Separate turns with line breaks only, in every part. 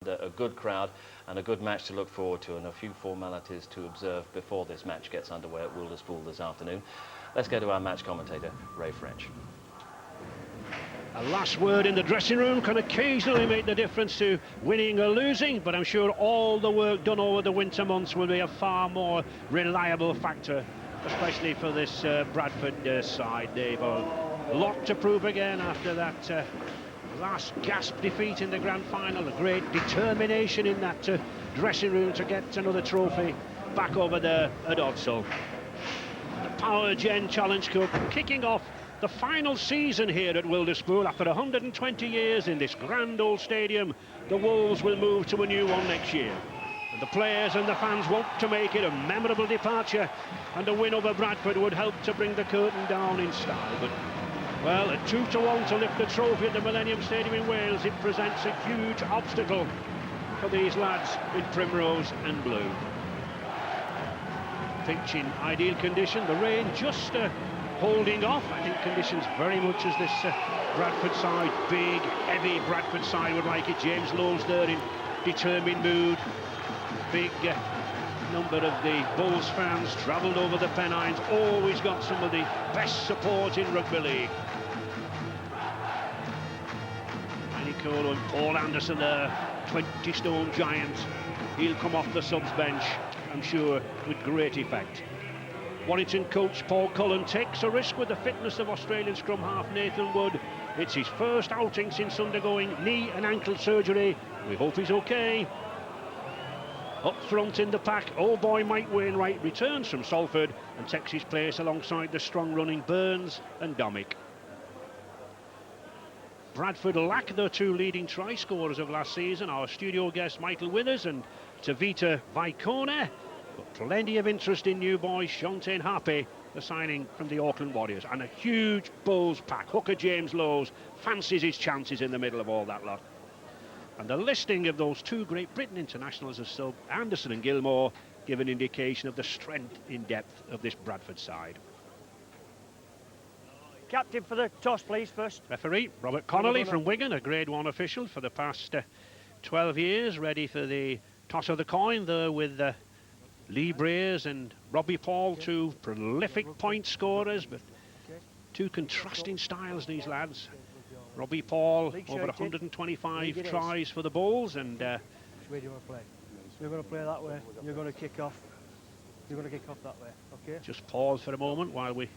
A good crowd and a good match to look forward to, and a few formalities to observe before this match gets underway at Wilderspool this afternoon. Let's go to our match commentator, Ray French.
A last word in the dressing room can occasionally make the difference to winning or losing, but I'm sure all the work done over the winter months will be a far more reliable factor, especially for this Bradford side. They've a lot to prove again after that last gasp defeat in the grand final. A great determination in that dressing room to get another trophy back over there at Odsall. The Power Gen Challenge Cup kicking off the final season here at Wilderspool. After 120 years in this grand old stadium, the Wolves will move to a new one next year. And the players and the fans want to make it a memorable departure, and a win over Bradford would help to bring the curtain down in style. But, well, at 2-1 to lift the trophy at the Millennium Stadium in Wales, it presents a huge obstacle for these lads in primrose and blue. Pitch in ideal condition, the rain just holding off. I think conditions very much as this Bradford side, big, heavy Bradford side would like it. James Lowe's there in determined mood. Big number of the Bulls fans travelled over the Pennines, always got some of the best support in rugby league. Annie Cole and Paul Anderson there, 20-stone giant. He'll come off the subs bench, I'm sure, with great effect. Warrington coach Paul Cullen takes a risk with the fitness of Australian scrum half Nathan Wood. It's his first outing since undergoing knee and ankle surgery. We hope he's okay. Up front in the pack, old boy Mike Wainwright returns from Salford and takes his place alongside the strong-running Burns and Domick. Bradford lack their two leading try scorers of last season, our studio guest Michael Withers and Tavita Vaikone. But plenty of interest in new boy Shantae Harpy, the signing from the Auckland Warriors, and a huge Bulls pack. Hooker James Lowe's fancies his chances in the middle of all that lot. And the listing of those two Great Britain internationals as sub, Anderson and Gilmore, give an indication of the strength in depth of this Bradford side.
Captain for the toss, please, first.
Referee Robert Connolly from Wigan, a Grade 1 official for the past 12 years, ready for the toss of the coin there with Lee Breers and Robbie Paul, two prolific point scorers, but two contrasting styles, these lads. Robbie Paul, over 125 tries for the Bulls, and...
Where do you want to play? We're going to play that way. You're going to kick off. You're going to kick off that way, okay?
Just pause for a moment while we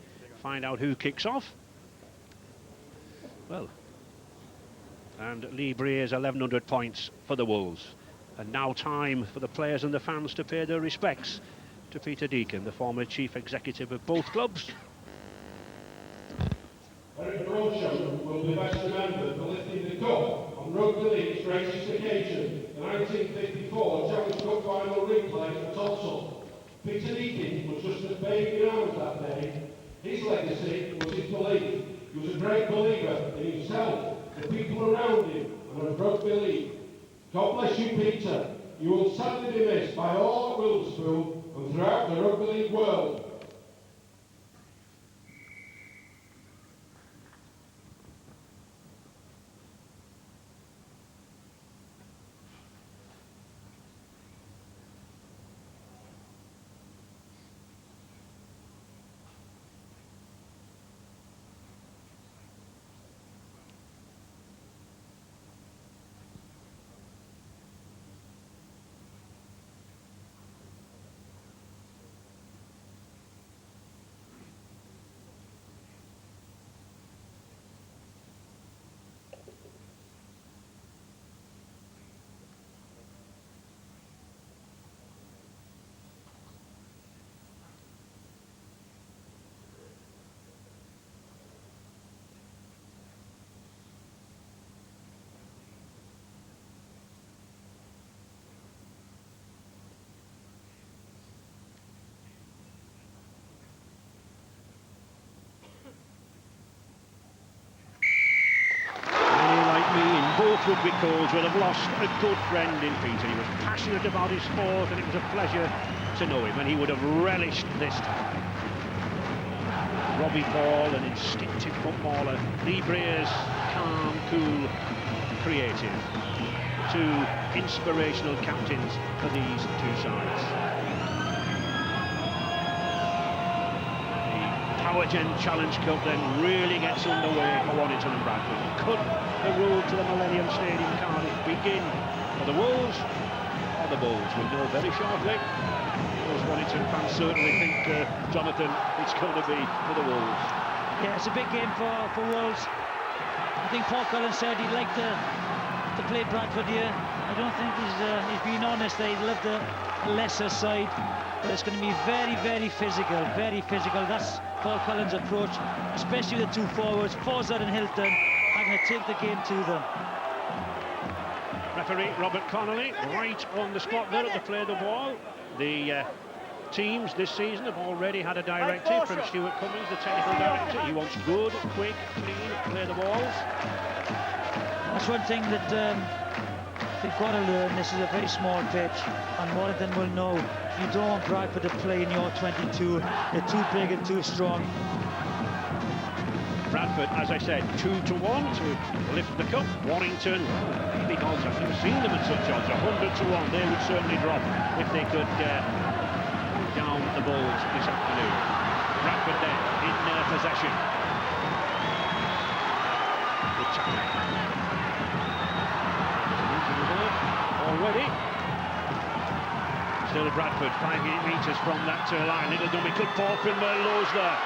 find out who kicks off. Well, and Lee Breers, 1,100 points for the Wolves. And now time for the players and the fans to pay their respects to Peter Deacon, the former chief executive of both clubs.
Eric Broadsham will be best remembered for lifting the cup on Rugby League's greatest occasion, the 1954 Challenge Cup final replay at Odsall. Peter Deacon was just a baby in arms that day. His legacy was his belief. He was a great believer in himself, the people around him, and of Rugby League. God bless you, Peter. You will sadly be missed by all at Wilderspool and throughout the Rugby League world.
Both rugby calls will have lost a good friend in Peter. He was passionate about his sport, and it was a pleasure to know him, and he would have relished this time. Robbie Paul, an instinctive footballer. Lee Breers, calm, cool, creative. two inspirational captains for these two sides. The Power Gen Challenge Cup then really gets underway for Warrington and Bradford. Could the road to the Millennium Stadium, Cardiff, begin for the Wolves or the Bulls? We'll know very shortly. Those Warrington fans certainly think, Jonathan, it's going to be for the Wolves.
Yeah, it's a big game for Wolves. I think Paul Cullen said he'd like to play Bradford here. I don't think he's being honest there. He'd love the lesser side, but it's going to be very, very physical, very physical. That's Paul Cullen's approach, especially the two forwards, Forza and Hilton, are going to take the game to them.
Referee Robert Connolly right on the spot there at the play of the ball. The teams this season have already had a directive from Stuart Cummings, the technical director. He wants good, quick, clean, play the balls.
That's one thing that they've got to learn. This is a very small pitch, and Warrington will know you don't want Bradford to play in your 22. They're too big and too strong.
Bradford, as I said, 2-1 to lift the cup. Warrington, big odds. I've never seen them at such odds. 100-1. They would certainly drop if they could down the balls this afternoon. Bradford then in possession. Good tackle. Already. Still Bradford, 5 metres from that line. Little dummy could fall from Lowe's there.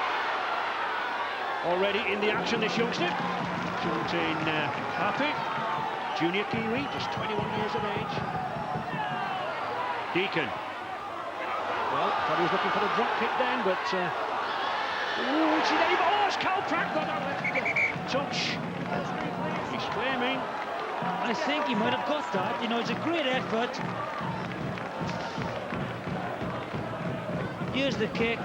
Already in the action, this youngster. 17 happy. Junior Kiwi, just 21 years of age. Deacon. Well, thought he was looking for a drop kick then, but it's Calpratt got a touch. He's claiming.
I think he might have got that. You know, it's a great effort. Here's the kick.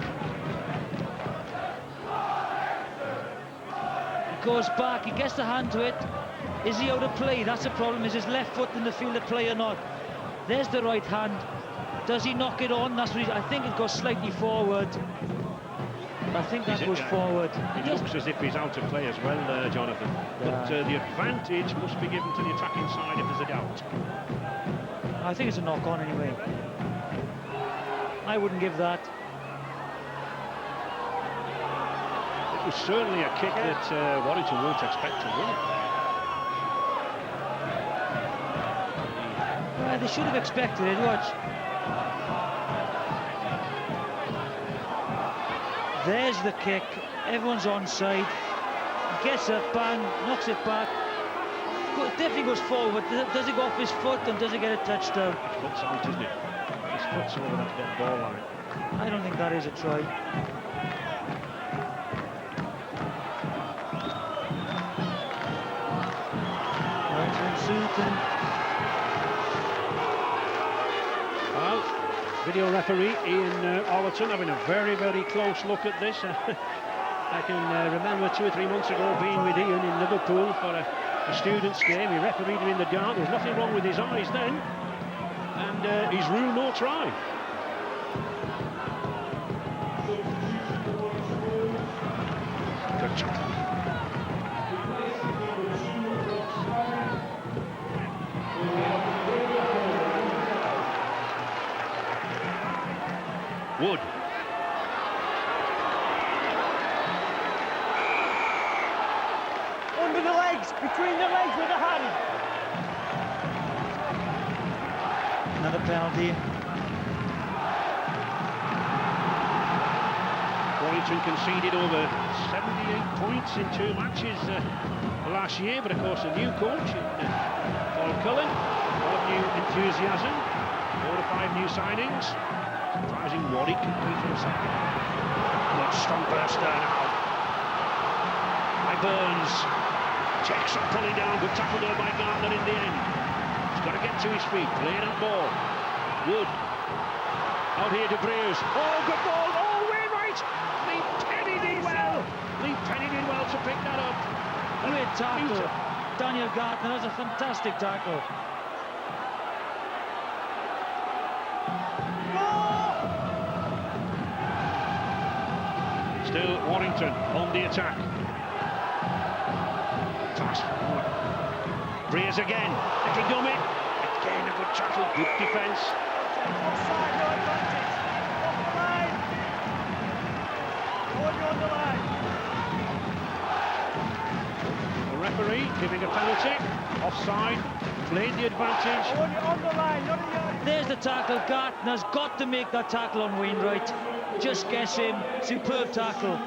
He goes back, he gets the hand to it. Is he out of play? That's the problem. Is his left foot in the field of play or not? There's the right hand. Does he knock it on? That's what I think it goes slightly forward. I think that goes forward.
It looks as if he's out of play as well, Jonathan. But the advantage must be given to the attacking side if there's a doubt.
I think it's a knock-on anyway. I wouldn't give that.
It was certainly a kick that Warrington won't expect to win.
They should have expected it. Watch. There's the kick. Everyone's onside. Gets up, bang, knocks it back. Definitely goes forward. Does it go off his foot and does it get a touchdown?
His foot's out, isn't it? His foot's over that dead ball line.
I don't think that is a try.
Well, video referee Ian Ollerton having a very, very close look at this. I can remember 2 or 3 months ago being with Ian in Liverpool for a students' game. He refereed him in the dark. There was nothing wrong with his eyes then, and he's ruled no try. Good shot. Wood.
Under the legs, between the legs with the hand.
Another penalty.
Warrington conceded over 78 points in 2 matches last year, but of course a new coach in Paul Cullen, a lot of new enthusiasm, 4 or 5 new signings. Surprising Warwick complete for a second. Good strong burst there now. By Burns. Checks up, pulling down, good tackle there by Gardner in the end. He's got to get to his feet, playing that ball. Wood. Out here to Brews. Oh, good ball. Oh, Wainwright. Lee Penny did well. Lee Penny did well to pick that up.
Great tackle. Daniel Gardner, that was a fantastic tackle.
Still Warrington on the attack. Fast forward. Breers again. Little dummy. Again, a good tackle, good defence.
Offside, no advantage. Off the line. On the line.
The referee giving a penalty. Offside, played the advantage.
On the line, not a yard.
There's the tackle. Gardner's got to make that tackle on Wainwright. Just guess him. Superb tackle.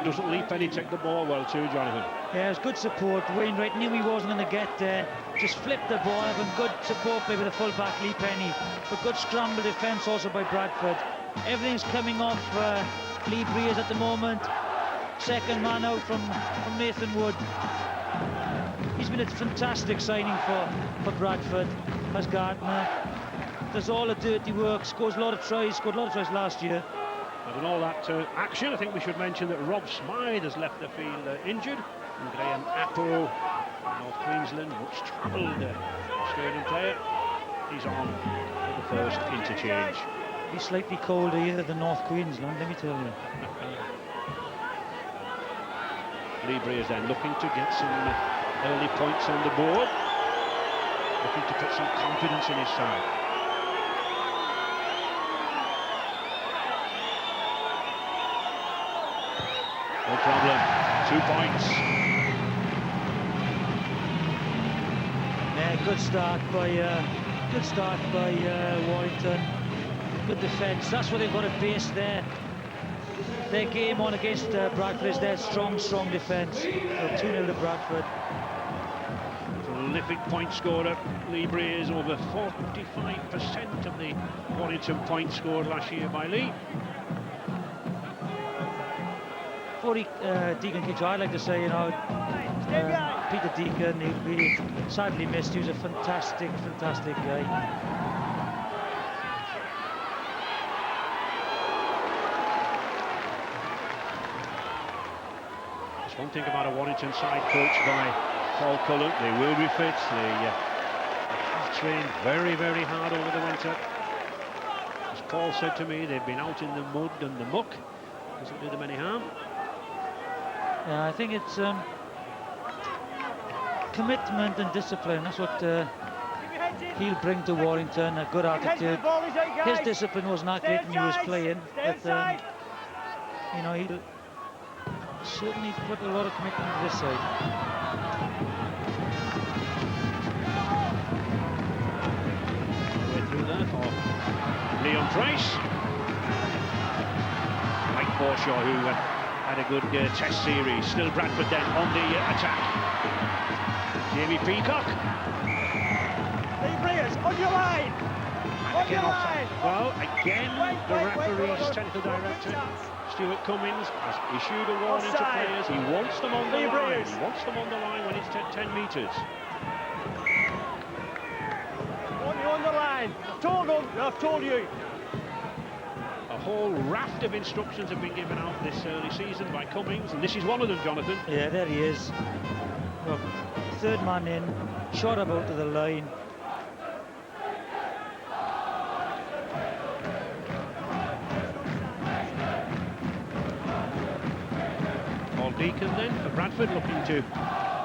Doesn't Lee Penny take the ball well too, Jonathan?
Yeah, it was good support. Wainwright knew he wasn't going to get there. Just flipped the ball, having good support by the full-back Lee Penny. But good scramble defence also by Bradford. Everything's coming off Lee Breers at the moment. Second man out from Nathan Wood. He's been a fantastic signing for Bradford as Gardner. Does all the dirty work, scores a lot of tries, scored a lot of tries last year.
And in all that action, I think we should mention that Rob Smythe has left the field injured. And Graham Apple, North Queensland, much travelled Australian player. He's on for the first interchange.
He's slightly colder here than North Queensland, let me tell you.
Lee Breers then looking to get some early points on the board. Looking to put some confidence in his side. No problem. 2 points.
Yeah, good start by Warrington. Good defence. That's what they've got to base their game on against Bradford. Is their strong defence. So 2-0 to Bradford.
Prolific point scorer, Lee Breers, over 45% of the Warrington points scored last year by Lee.
Before Deacon kicks, I'd like to say, you know, Peter Deacon, he'll be sadly missed. He was a fantastic guy.
There's one thing about a Warrington side coached by Paul Cullen. They will be fit. They have trained very, very hard over the winter. As Paul said to me, they've been out in the mud and the muck. Doesn't do them any harm.
Yeah, I think it's commitment and discipline. That's what he'll bring to Warrington. A good attitude. His discipline was not great when he was playing, but you know, he'll certainly put a lot of commitment to this side.
Way through there for Leon Price. Mike Forshaw, who had a good test series. Still Bradford then on the attack. Jamie Peacock.
Lee Breers, on your line. On your line.
Well, again, the referee's technical director, Stuart Cummins, has issued a warning to players. He wants them on the line. He wants them on the line when it's 10 metres.
On the line. I've told you.
A whole raft of instructions have been given out this early season by Cummings, and this is one of them, Jonathan.
Yeah, there he is. Look, third man in, shot about to the line.
Paul Deacon then for Bradford, looking to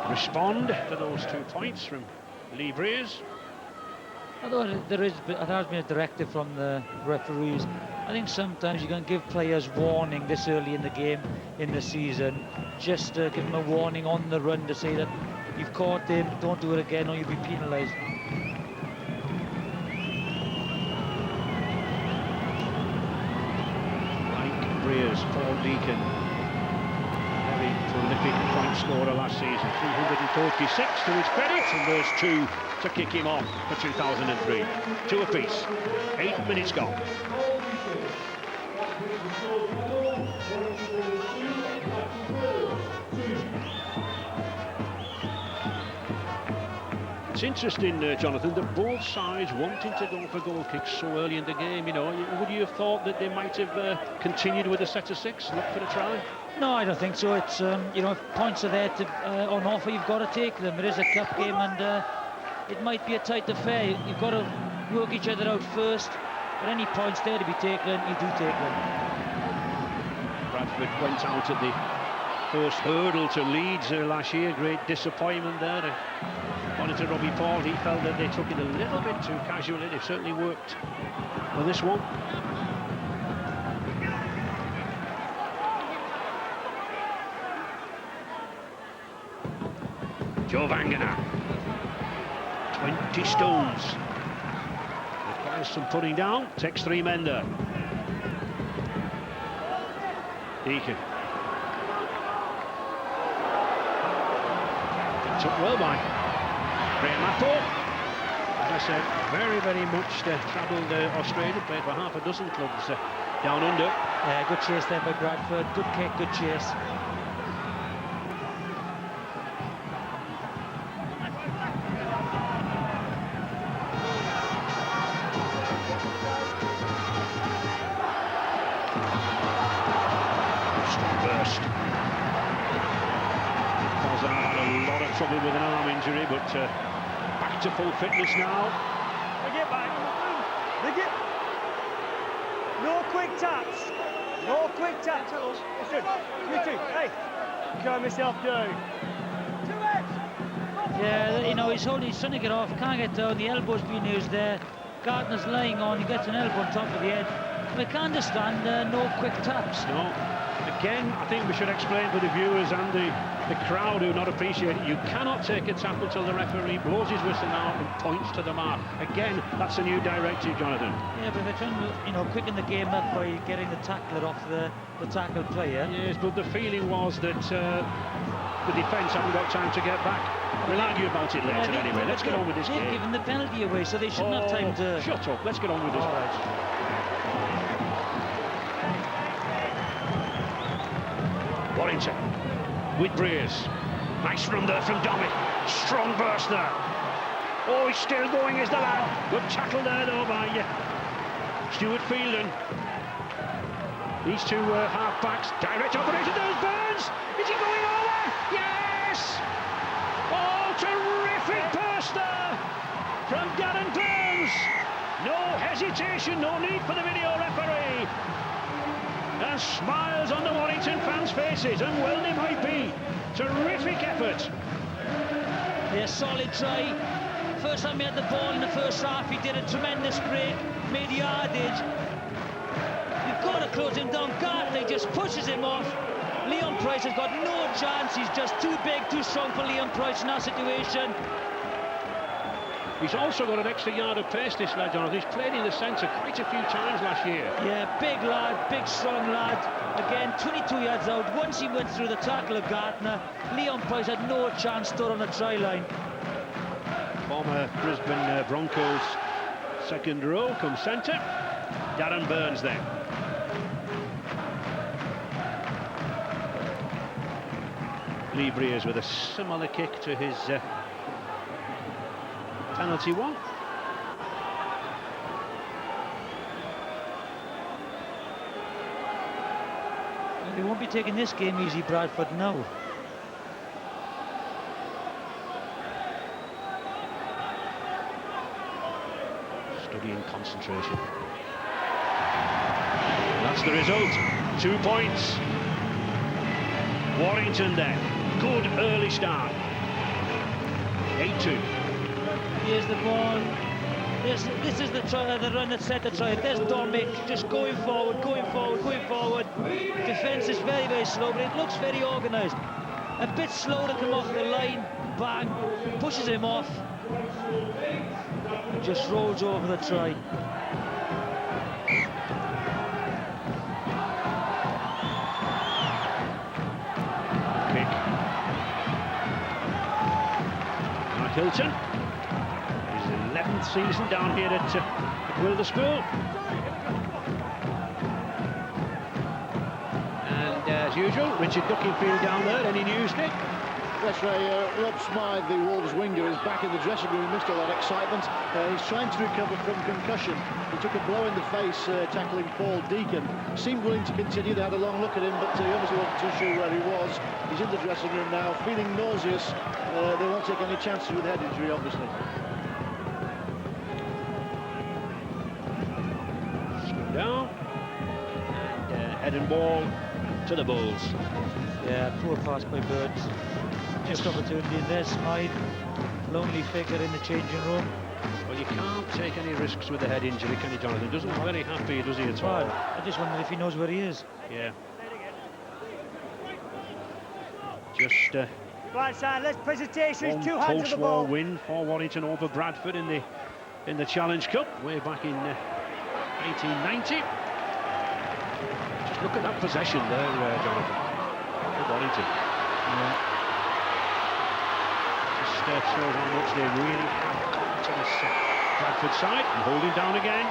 respond to those 2 points from Lee Breers.
Although there has been a directive from the referees, I think sometimes you can give players warning this early in the game, in the season. Just give them a warning on the run to say that you've caught him, don't do it again or you'll be penalised.
Mike Breers, Paul Deacon, very prolific point scorer last season, 346 to his credit, and there's 2 to kick him off for 2003. 2 apiece. 8 minutes gone. It's interesting, Jonathan, that both sides wanting to go for goal kicks so early in the game. You know, would you have thought that they might have continued with a set of 6, look for the try?
No, I don't think so. It's you know, if points are there on offer, you've got to take them. It is a cup game, and it might be a tight affair. You've got to work each other out first. But any points there to be taken, you do take them.
Bradford went out at the first hurdle to Leeds last year. Great disappointment there. According to Robbie Paul, he felt that they took it a little bit too casually. They've certainly worked for this one. Joe Vangana, 20 stones. Requires some putting down, takes 3 men there. Deacon. Picked up well by Graham Apple. As I said, very, very much travelled Australia, played for half a dozen clubs down under.
Yeah, good chase there by Bradford, good kick, good chase.
Trouble with an arm injury, but back to full fitness now.
They get back. No quick taps. No quick taps. Listen, you two, hey, calm yourself down.
Yeah, you know, he's trying to get off, can't get down, the elbow's being used there. Gardner's lying on, he gets an elbow on top of the head. I can't understand no quick taps.
No. Again, I think we should explain for the viewers and the crowd who not appreciate it, you cannot take a tap until the referee blows his whistle out and points to the mark. Again, that's a new directive, Jonathan.
Yeah, but they're trying to, you know, quicken the game up by getting the tackler off the tackled player.
Yes, but the feeling was that the defence haven't got time to get back. We'll argue about it later anyway. Let's get on with this game.
They've given the penalty away, so they shouldn't have time to...
Shut up, let's get on with this.
All right.
Warrington with Breers. Nice run there from Dommy. Strong burst there. Oh, he's still going, is the lad. Good tackle there, though, by Stuart Fielden. These two half-backs. Direct operation. There's Burns. Is he going over? Yes! Oh, terrific burst there from Darren Burns. No hesitation, no need for the video referee. And smiles on the Warrington fans' faces, and well they might be. Terrific effort.
Yeah, solid try. First time he had the ball in the first half, he did a tremendous break, made yardage. You've got to close him down. Gartley just pushes him off. Leon Price has got no chance. He's just too big, too strong for Leon Price in that situation.
He's also got an extra yard of pace, this lad, Jonathan. He's played in the centre quite a few times last year.
Yeah, big lad, big strong lad. Again, 22 yards out. Once he went through the tackle of Gardner, Leon Price had no chance, stood on the try line.
Former Brisbane Broncos second row come centre. Darren Burns then. Lee Breers with a similar kick to his penalty one.
They won't be taking this game easy, Bradford, now.
Studying concentration. That's the result. 2 points. Warrington then. Good early start. 8-2.
Here's the ball. This is the try, the run that set the try. There's Dominic just going forward, going forward, going forward. Defence is very, very slow, but it looks very organised. A bit slow to come off the line. Bang, pushes him off. Just rolls over the try.
Kick. Mark Hilton. 11th season down here at Wilderspool. And as usual, Richard Duckingfield down there. Any news, Nick?
Yes, Ray, Rob Smythe, the Wolves winger, is back in the dressing room. He missed all that excitement. He's trying to recover from concussion. He took a blow in the face tackling Paul Deacon. Seemed willing to continue. They had a long look at him, but he obviously wasn't too sure where he was. He's in the dressing room now, feeling nauseous. They won't take any chances with head injury, obviously.
Down and head and ball to the Bulls.
Yeah, poor pass by Burns. Just opportunity, and there's Smythe lonely figure in the changing room.
Well, you can't take any risks with the head injury, can you, Jonathan? Doesn't look very happy, does he, at all?
Well, I just wonder if he knows where he is.
Yeah. Just
Right side, let's presentation,
one
two hands of the
post-war
ball.
win for Warrington over Bradford in the Challenge Cup way back in 1890. Just look at that possession there, Jonathan. For Warrington.
Yeah.
Just shows how much they really have to this Bradford side. And holding down again.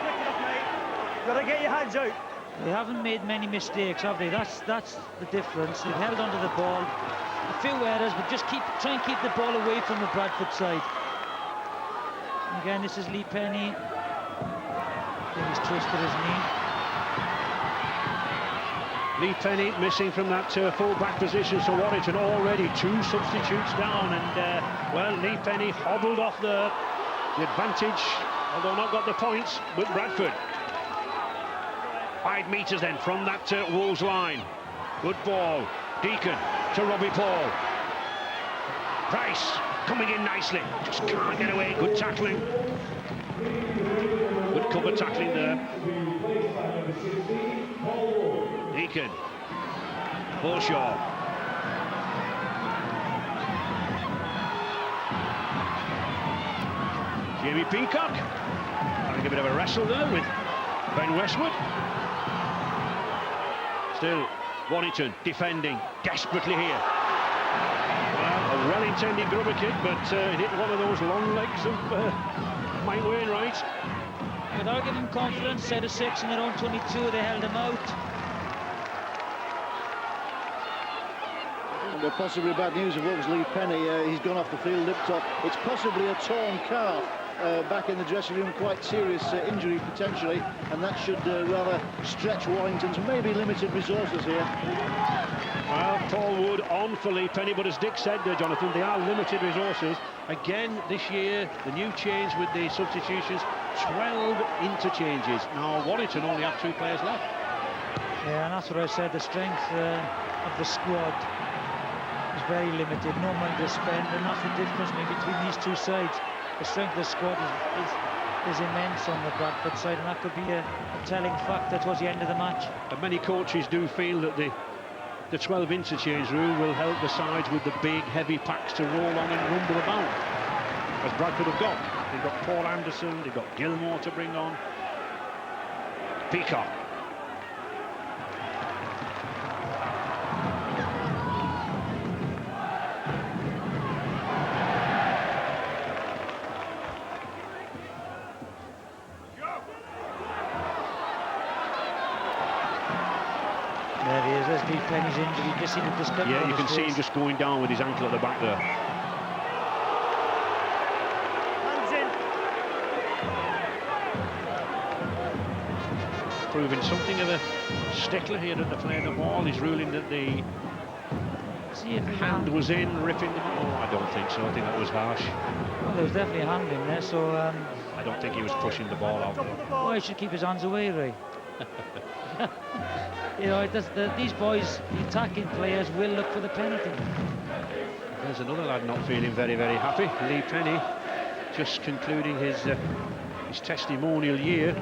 Quick enough, mate. Gotta get your hands out.
They haven't made many mistakes, have they? That's the difference. They've held onto the ball. A few errors, but just try and keep the ball away from the Bradford side. And again, this is Lee Penny. I think he's twisted his knee.
Lee Penny missing from that full-back position, so Warrington already 2 substitutes down, and well, Lee Penny hobbled off the advantage, although not got the points, with Bradford. 5 metres then from that Wolves line. Good ball. Deacon to Robbie Paul. Price coming in nicely. Just can't get away. Good tackling. Good cover tackling there. Deacon. Bullshaw. Jamie Peacock having a bit of a wrestle there with Ben Westwood. Still, Warrington defending desperately here. Well, a well-intended grubber kick, but it hit one of those long legs of Mike Wainwright.
Without giving confidence, set of 6 in their own 22, they held him out.
And possibly bad news of Wolves' Lee Penny. He's gone off the field lip top. It's possibly a torn calf. Back in the dressing room, quite serious injury potentially, and that should rather stretch Warrington's maybe limited resources here.
Well, Paul Wood on for Lee Penny, but as Dick said there, Jonathan, they are limited resources. Again, this year, the new change with the substitutions, 12 interchanges. Now, Warrington only have 2 players left.
Yeah, and that's what I said, the strength of the squad is very limited, no money to spend, and that's the difference maybe between these 2 sides. The strength of the squad is immense on the Bradford side, and that could be a telling factor towards the end of the match.
And many coaches do feel that the 12 interchange rule will help the sides with the big, heavy packs to roll on and rumble about, as Bradford have got. They've got Paul Anderson, they've got Gilmore to bring on. Peacock.
There he is, there's Lee Penny's injury. You just see the discomfort.
Yeah, you
on
can
his
see him
face.
just going down with his ankle at the back there.
Hands in.
Proving something of a stickler here at the play of the ball. He's ruling that the
See if
hand was in, ripping the ball. Oh, I don't think so. I think that was harsh.
Well, there was definitely a hand in there, so
I don't think he was pushing the ball out.
Top of the ball.
well, he should keep his hands away, Ray. You know, these boys, the attacking players, will look for the penalty.
There's another lad not feeling very, very happy. Lee Penny, just concluding his testimonial year.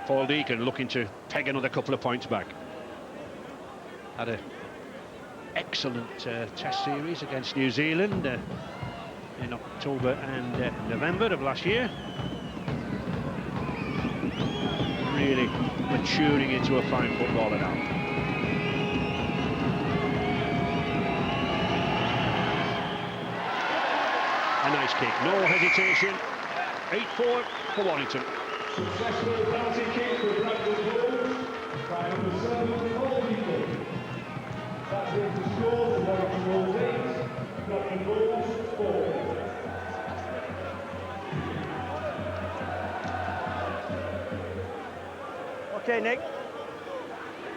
Paul Deacon looking to peg another couple of points back. Had an excellent test series against New Zealand in October and November of last year. Really maturing into a fine footballer now. A nice kick, no hesitation. 8-4 for Warrington.
Successful penalty kick for Bradford Wolves by number 7, Paul Deacon. That brings the score to Warrington Wolves 8, Bradford Wolves 4.
Okay, Nick.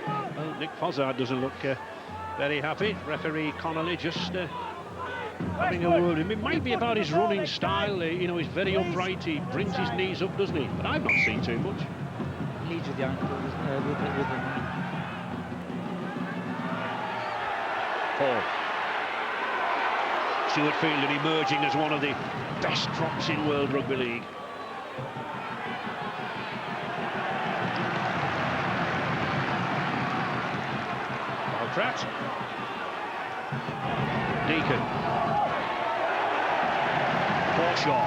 Well, Nick Fozzard doesn't look very happy. Referee Connolly just having a word. It might be about his running style. You know, he's very upright. He brings his knees up, doesn't he? But I've not seen too much.
Leads with the ankle, with the knee.
Paul. Stuart Fielding emerging as one of the best props in World Rugby League. Pratt. Deacon. Forshaw.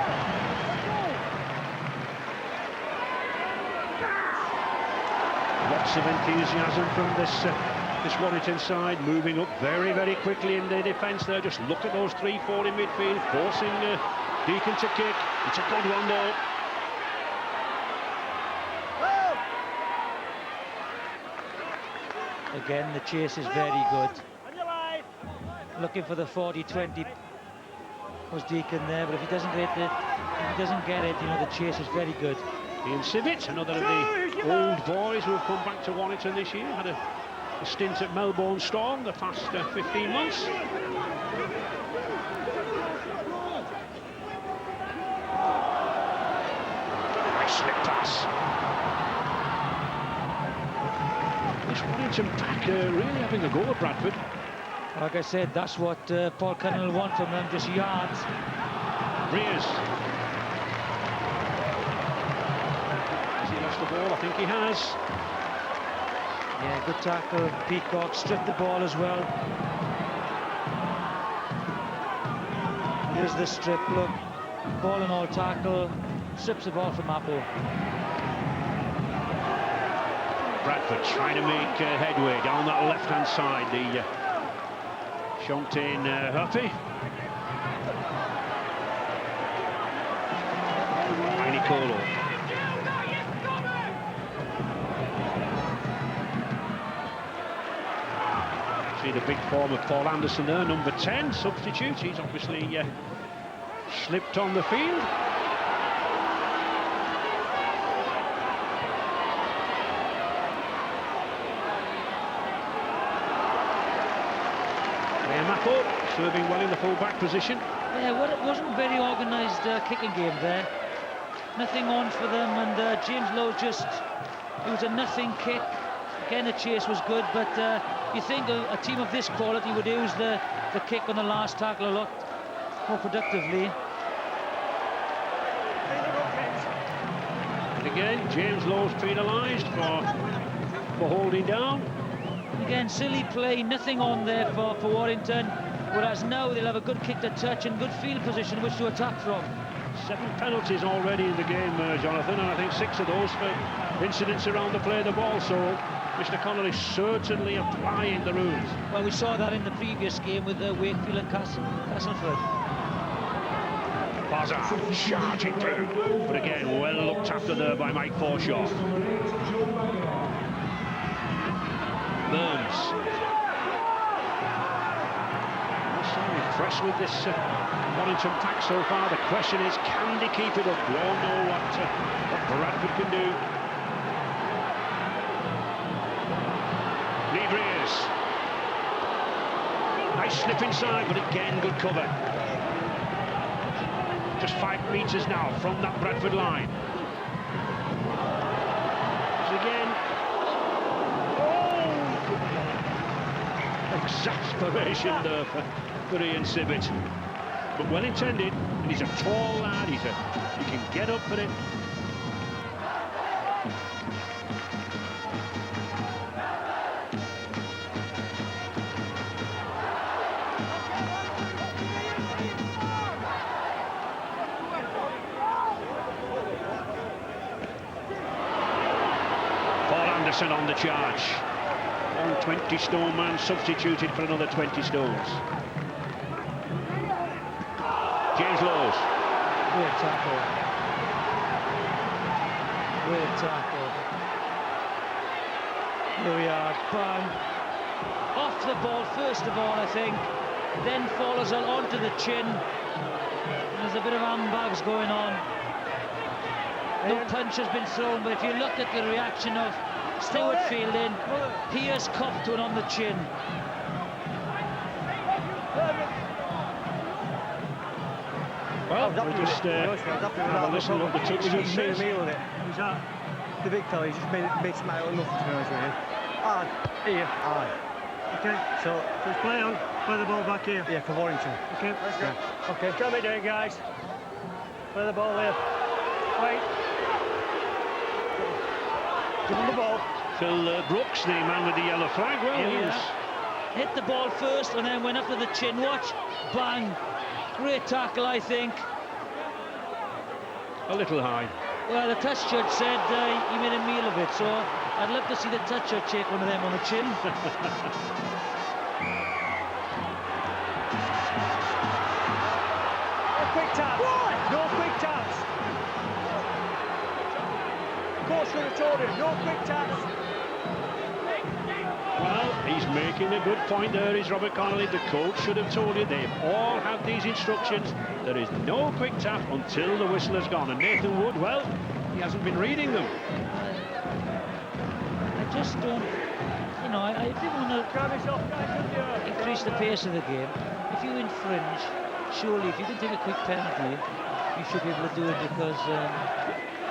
Lots of enthusiasm from this Warrington side, moving up very, very quickly in the defence there. Just look at those 3-4 in midfield, forcing Deacon to kick. It's a good one though.
Again, the chase is very good. Looking for the 40-20 was Deacon there, but if he doesn't get it, you know, the chase is very good.
Ian Sibbett, another of the old boys who have come back to Warrington this year, had a stint at Melbourne Storm the past 15 months. Nice slip pass. This Warrington pack really having a go at Bradford.
Like I said, that's what Paul Cunningham will want from them, just yards.
Rears. Has he lost the ball? I think he has.
Yeah, good tackle. Peacock stripped the ball as well. Here's the strip, look. Ball and all tackle. Strips the ball from Apple.
Bradford trying to make headway down that left-hand side. The Shontain Huffy. Nicolo. See the big form of Paul Anderson there, number 10, substitute. He's obviously slipped on the field. Serving well in the full-back position.
Yeah, well, it wasn't a very organised kicking game there. Nothing on for them, and James Lowe it was a nothing kick. Again, the chase was good, but you think a team of this quality would use the kick on the last tackle a lot more productively.
And again, James Lowe's penalised for holding down.
Again, silly play, nothing on there for Warrington. Whereas now they'll have a good kick to touch and good field position which to attack from.
7 penalties already in the game, Jonathan, and I think 6 of those for incidents around the play of the ball, so Mr. Connolly certainly applying the rules.
Well, we saw that in the previous game with Wakefield and Castleford.
Bazar charging through, but again, well looked after there by Mike Forshaw. Burns. Impressed with this Warrington pack so far. The question is, can they keep it up? We all know what Bradford can do. Lead Rears. Nice slip inside, but again, good cover. Just 5 metres now from that Bradford line. Again. Oh! Exasperation there for Ian Sibbett, but well intended, and he's a tall lad, he can get up for it. Paul Anderson on the charge. One 20-stone man substituted for another 20 stones. James Lawes.
Great tackle. Great tackle. Here we are, bang. Off the ball first of all, I think. Then follows onto the chin. There's a bit of handbags going on. No punch has been thrown, but if you look at the reaction of Stuart Fielding, he has coughed one on the chin.
Well, we'll just have a listen to what the touchman says.
The big fella, he just made it smile enough, to be honest with you. Aye. Here. Aye. Okay, so let's play on. Play the ball back here.
Yeah, for Warrington.
Okay. Let's go. Okay. Come in, guys. Play the ball here. Wait. Give him the ball.
Phil Brooks, the man with the yellow flag. Well, he was...
Hit the ball first and then went after the chin. Watch. Bang. Great tackle, I think.
A little high.
Well, the touch judge said he made a meal of it, so I'd love to see the touch judge take one of them on the chin.
No quick taps. What? No quick taps. Coach should have told him, no quick taps.
Well, he's making a good point there, is Robert Connolly. The coach should have told you. They've all had these instructions. There is no quick tap until the whistle has gone. And Nathan Wood, well, he hasn't been reading them.
I just don't, you know, I if you want to increase the pace of the game, if you infringe, surely if you can take a quick penalty, you should be able to do it, because you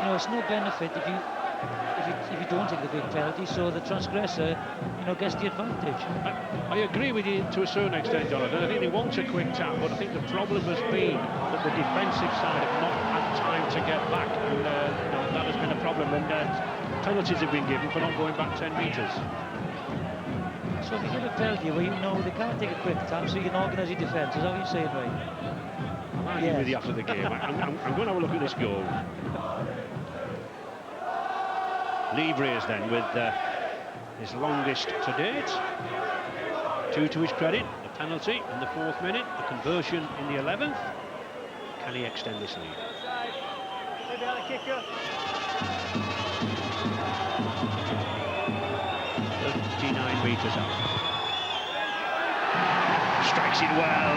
know, it's no benefit if you don't take the quick penalty, so the transgressor, you know, gets the advantage.
I agree with you to a certain extent, Jonathan. I think they want a quick tap, but I think the problem has been that the defensive side have not had time to get back, and you know, that has been a problem. And penalties have been given for not going back 10 metres.
So if you get a penalty where you know they can't take a quick tap, so you can organise your defence, is that what you're saying, right?
I'm arguing with you after the game. I'm going to have a look at this goal. Libres then with his longest to date. 2 to his credit, the penalty in the 4th minute, the conversion in the 11th. Can he extend this lead? 39 metres out. Strikes it well.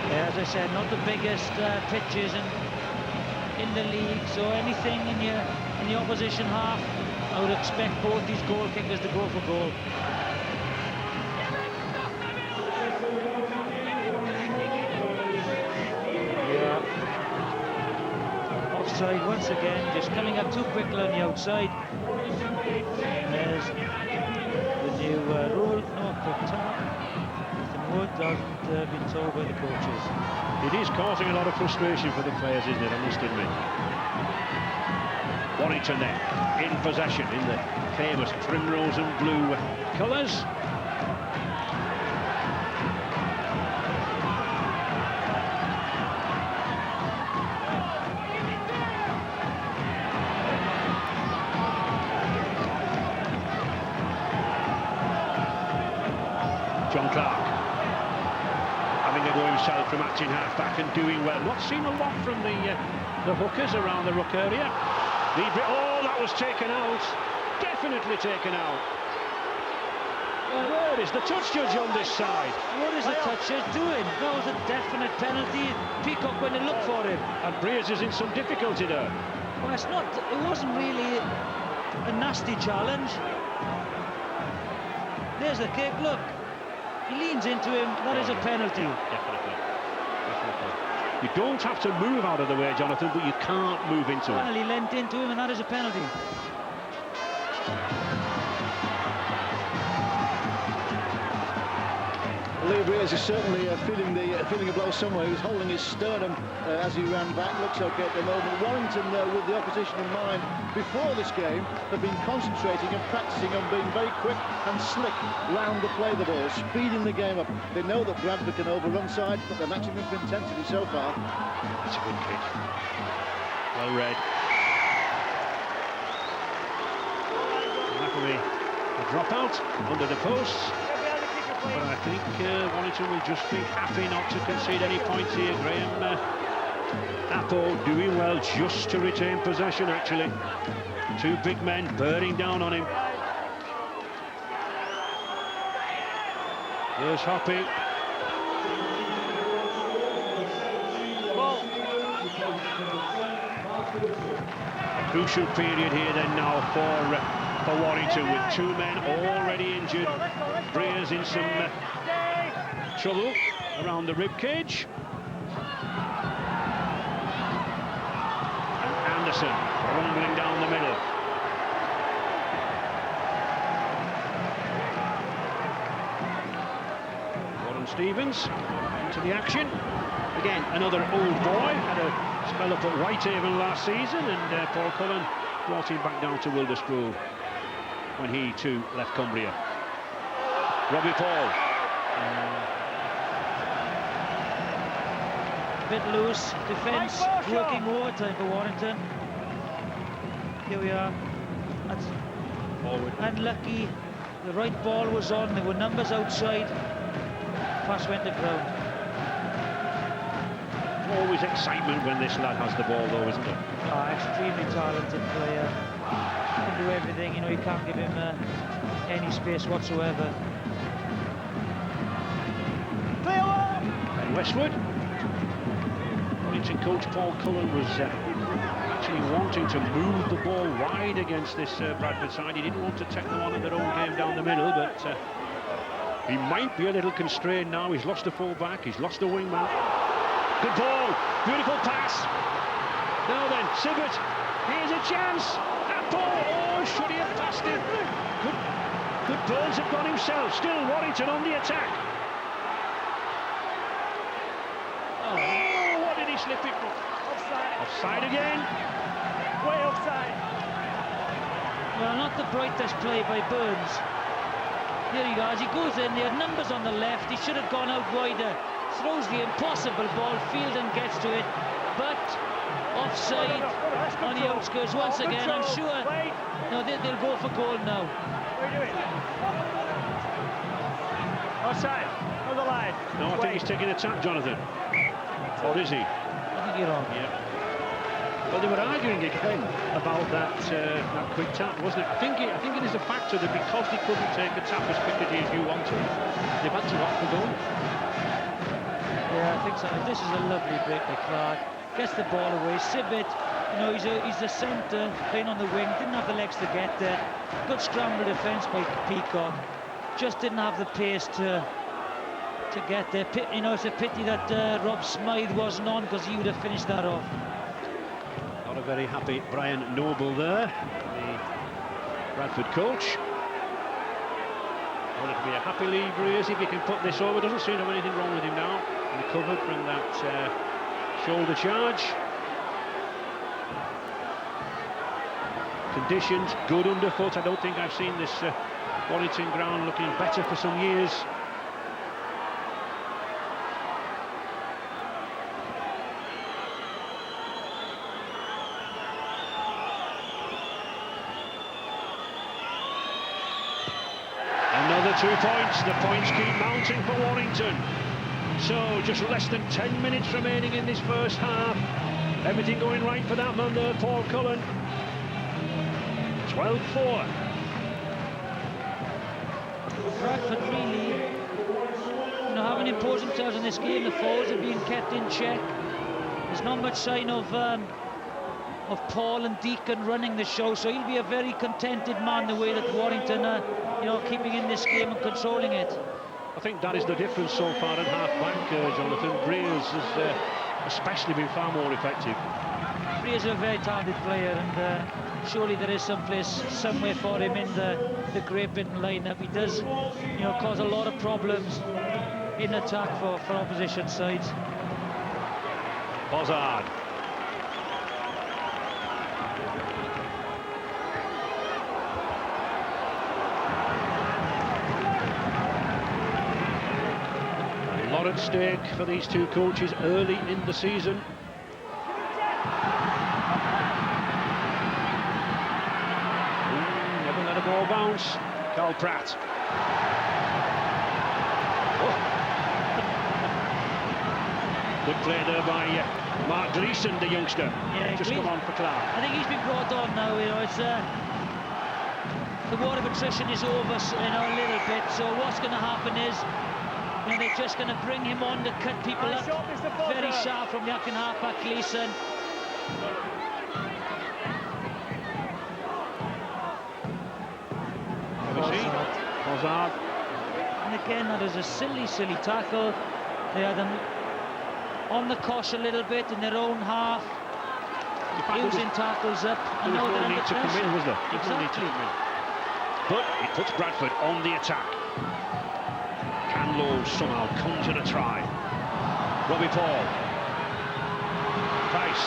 Yeah, as I said, not the biggest pitches in the league, so anything in the opposition half, I would expect both these goal kickers to go for goal. Yeah. Offside once again, just coming up too quickly on the outside. There's the new rule, no quick tap. Wood hasn't been told by the coaches.
It is causing a lot of frustration for the players, isn't it? I must admit. Warrington then in possession in the famous primrose and blue colours. John Clark having a go himself from acting half-back and doing well. Not seen a lot from the hookers around the ruck area. Oh, that was taken out. Definitely taken out. Where is the touch judge on this side?
What is the touch judge doing? That was a definite penalty. Peacock went to look for him.
And Breers is in some difficulty there.
Well, it wasn't really a nasty challenge. There's the kick, look. He leans into him, that is a penalty.
Definitely. You don't have to move out of the way, Jonathan, but you can't move into him.
Well, he leant into him, and that is a penalty.
Lee Breers is certainly feeling a blow somewhere. He was holding his sternum as he ran back. Looks okay at the moment. Warrington, with the opposition in mind before this game, have been concentrating and practicing on being very quick and slick round the play the ball, speeding the game up. They know that Bradford can overrun sides, but they're matching them for intensity so far.
It's a good kick. Well read. And that will be a dropout under the posts. But I think Warrington will just be happy not to concede any points here. Graham Apple doing well just to retain possession, actually. 2 big men bearing down on him. There's Hoppy. A crucial period here then now for Warrington, with 2 men already injured. Breers in some trouble around the rib cage. And Anderson rumbling down the middle. Stevens into the action. Again, another old boy, had a spell up at Whitehaven last season, and Paul Cullen brought him back down to Wilderspool when he too left Cumbria. Robbie Paul.
Bit loose, defence working overtime for Warrington. Here we are. That's
Forward.
unlucky. The right ball was on, there were numbers outside. Pass went to ground.
Always excitement when this lad has the ball though, isn't it?
Extremely talented player. Can do everything, you know, you can't give him any space whatsoever.
And Westwood. Warrington coach Paul Cullen was actually wanting to move the ball wide against this Bradford side. He didn't want to take them on in their own game down the middle, but he might be a little constrained now. He's lost a full-back, he's lost a wingman. Good ball, beautiful pass. Now then, Sibbett, here's a chance. That ball, oh, should he have passed it? Good Burns have gone himself. Still Warrington on the attack. Oh, what did he slip it for?
Offside.
Offside again.
Way offside.
Well, not the brightest play by Burns. Here he goes, he goes in, there, numbers on the left, he should have gone out wider. Throws the impossible ball, Fielden gets to it, but offside on the outskirts once again. I'm sure no, they'll go for goal now.
What are you doing? Offside. On the line.
No, I think he's taking a tap, Jonathan. Or is he?
I think you're wrong.
Yeah. Well, they were arguing again about that quick tap, wasn't it? I think it is a factor that because they couldn't take a tap as quickly as you wanted, they've had to opt for goal.
Yeah, I think so. This is a lovely break by Clark. Gets the ball away. Sibbett, you know, he's a centre playing on the wing. Didn't have the legs to get there. Good scramble defence by Peacock. Just didn't have the pace to get there. You know, it's a pity that Rob Smythe wasn't on, because he would have finished that off.
Not a very happy Brian Noble there, the Bradford coach. Well, it'll be a happy Lee Breers if he can put this over. Doesn't seem to have anything wrong with him now. Recovered from that shoulder charge. Conditions good underfoot. I don't think I've seen this Warrington ground looking better for some years. Another 2 points. The points keep mounting for Warrington. So just less than 10 minutes remaining in this first half. Everything going right for that man there, Paul Cullen. 12-4.
Bradford really, you know, having imposed themselves in this game. The forwards are being kept in check. There's not much sign of Paul and Deacon running the show, so he'll be a very contented man the way that Warrington are, you know, keeping in this game and controlling it.
I think that is the difference so far at half-back, Jonathan. Breers has especially been far more effective.
Breers is a very talented player, and surely there is some place somewhere for him in the Great Britain lineup. He does, you know, cause a lot of problems in attack for opposition sides.
Bozzard. A lot at stake for these two coaches early in the season. Never let a ball bounce. Carl Pratt. Good play there by Mark Gleeson, the youngster.
Yeah,
just come on for Clark.
I think he's been brought on now. You know, it's the war of attrition is over, you know, a little bit. So what's going to happen is, you know, they're just going to bring him on to cut people up. Very sharp from the acting halfback Gleeson.
Bozzard.
And again, that is a silly tackle. They had them on the cosh a little bit in their own half, using tackles up.
There was no need to come in, was there?
Exactly.
But it puts Bradford on the attack. Can down low somehow, conjure a try. Robbie Paul. Price.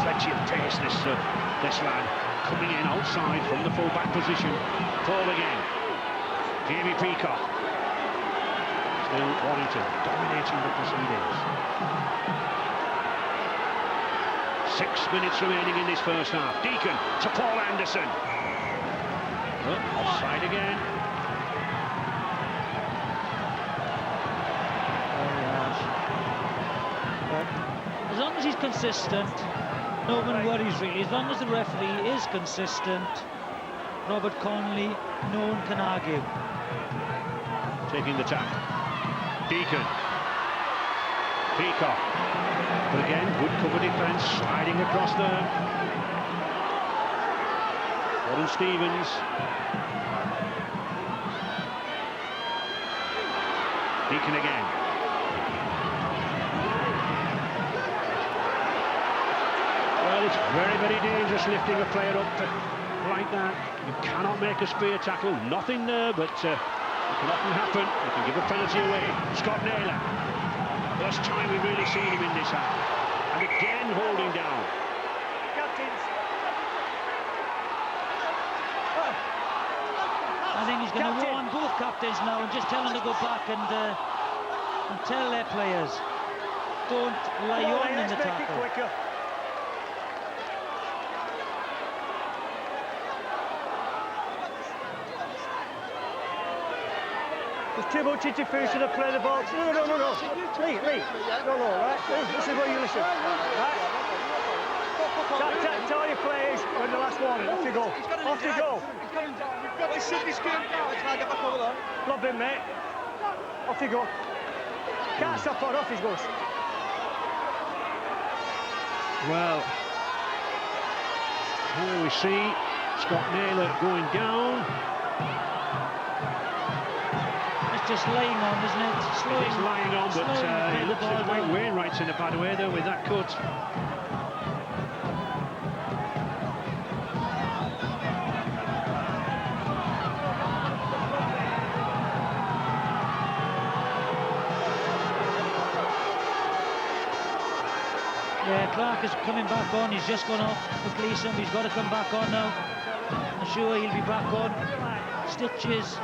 Plenty of pace, this lad. Coming in outside from the full-back position. Paul again. Jamie Peacock. Still Warrington dominating the proceedings. 6 minutes remaining in this first half. Deacon to Paul Anderson. Oh, offside again.
As long as he's consistent, no one worries really. As long as the referee is consistent, Robert Connolly, no one can argue.
Taking the tap. Deacon. Peacock. But again, good cover defence, sliding across there. Warren Stevens. Deacon again. Well, it's very, very dangerous lifting a player up like that. You cannot make a spear tackle, nothing there, but it can often happen. You can give a penalty away. Scott Naylor. First time we've really seen him in this half. And again holding down.
Captains.
I think he's going to
Captain.
warn both captains now and just tell them to go back and tell their players, don't lie on in the
Let's make it
tackle.
quicker. There's too much interference in the play of the ball. No. Lee. No, right? This is where you listen. Right? Tell your players when the last warning. Off you go. Off you go.
We've got to sit this game down and try and get back over there.
Lob in, mate. Off you go. Can't stop on, off he goes.
Well, here we see Scott Naylor going down.
It's just laying on, isn't it? Slowing,
It's lying on, but it looks like Mike Wainwright's in a bad way there with that cut.
Yeah, Clark is coming back on. He's just gone off for Gleeson. He's got to come back on now. I'm sure he'll be back on. Stitches.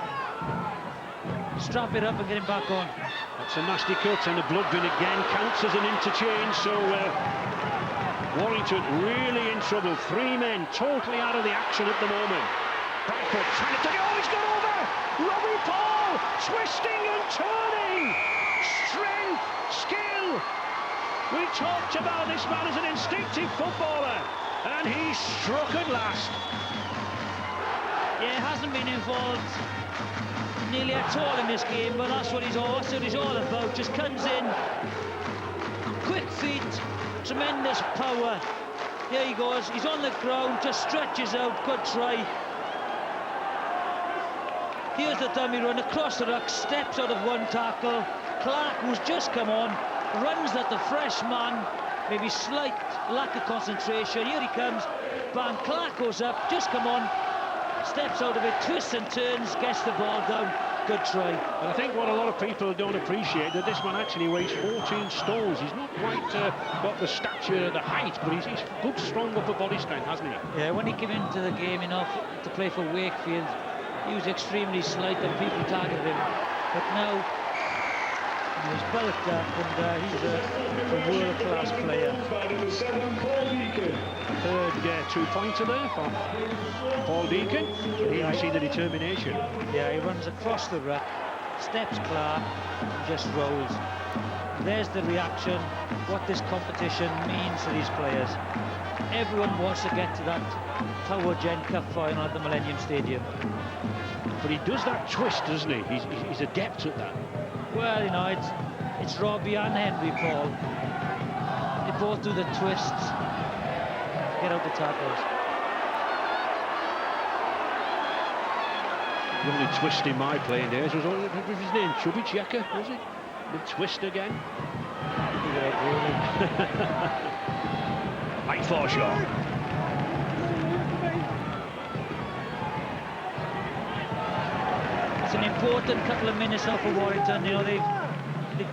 Strap it up and get him back on.
That's a nasty cut, and the blood bin again counts as an interchange, so Warrington really in trouble. 3 men totally out of the action at the moment. Bradford trying to take it. Oh, he's got over! Robbie Paul twisting and turning! Strength, skill! We talked about this man as an instinctive footballer, and he struck at last.
Yeah, hasn't been involved nearly at all in this game, but that's what he's all about. Just comes in, quick feet, tremendous power. Here he goes, he's on the ground, just stretches out, good try. Here's the dummy run across the ruck, steps out of one tackle. Clark, who's just come on, runs at the fresh man, maybe slight lack of concentration. Here he comes, bang, Clark goes up, just come on, steps out of it, twists and turns, gets the ball down. Good try.
And I think what a lot of people don't appreciate, that this man actually weighs 14 stones. He's not quite got the stature, the height, but he's good, strong upper body strength, hasn't he?
Yeah, when he came into the game enough to play for Wakefield, he was extremely slight and people targeted him. But now he's bulked up and he's a world-class player.
Third 2-pointer there from Paul Deacon. Here we see the determination.
Yeah, he runs across the ruck, steps Clark, and just rolls. There's the reaction, what this competition means to these players. Everyone wants to get to that Power Gen Cup final at the Millennium Stadium.
But he does that twist, doesn't he? He's adept at that.
Well, you know, it's Robbie and Henry Paul. They both do the twists, get out the tackles.
The only twist in my playing days was, what was his name? Chubby Checker, was it? The twist again. Mike Forshaw.
It's a an important couple of minutes now for Warrington. You know, they've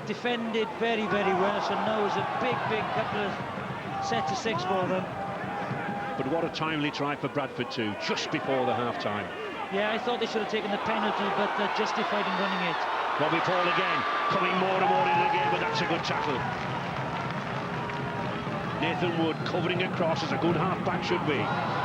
defended very, very well, so now is a big couple of set to 6 for them.
But what a timely try for Bradford too, just before the half-time.
Yeah, I thought they should have taken the penalty, but they're justified in running it.
Bobby Paul again, coming more and more into the game, but that's a good tackle. Nathan Wood covering across as a good half-back should be.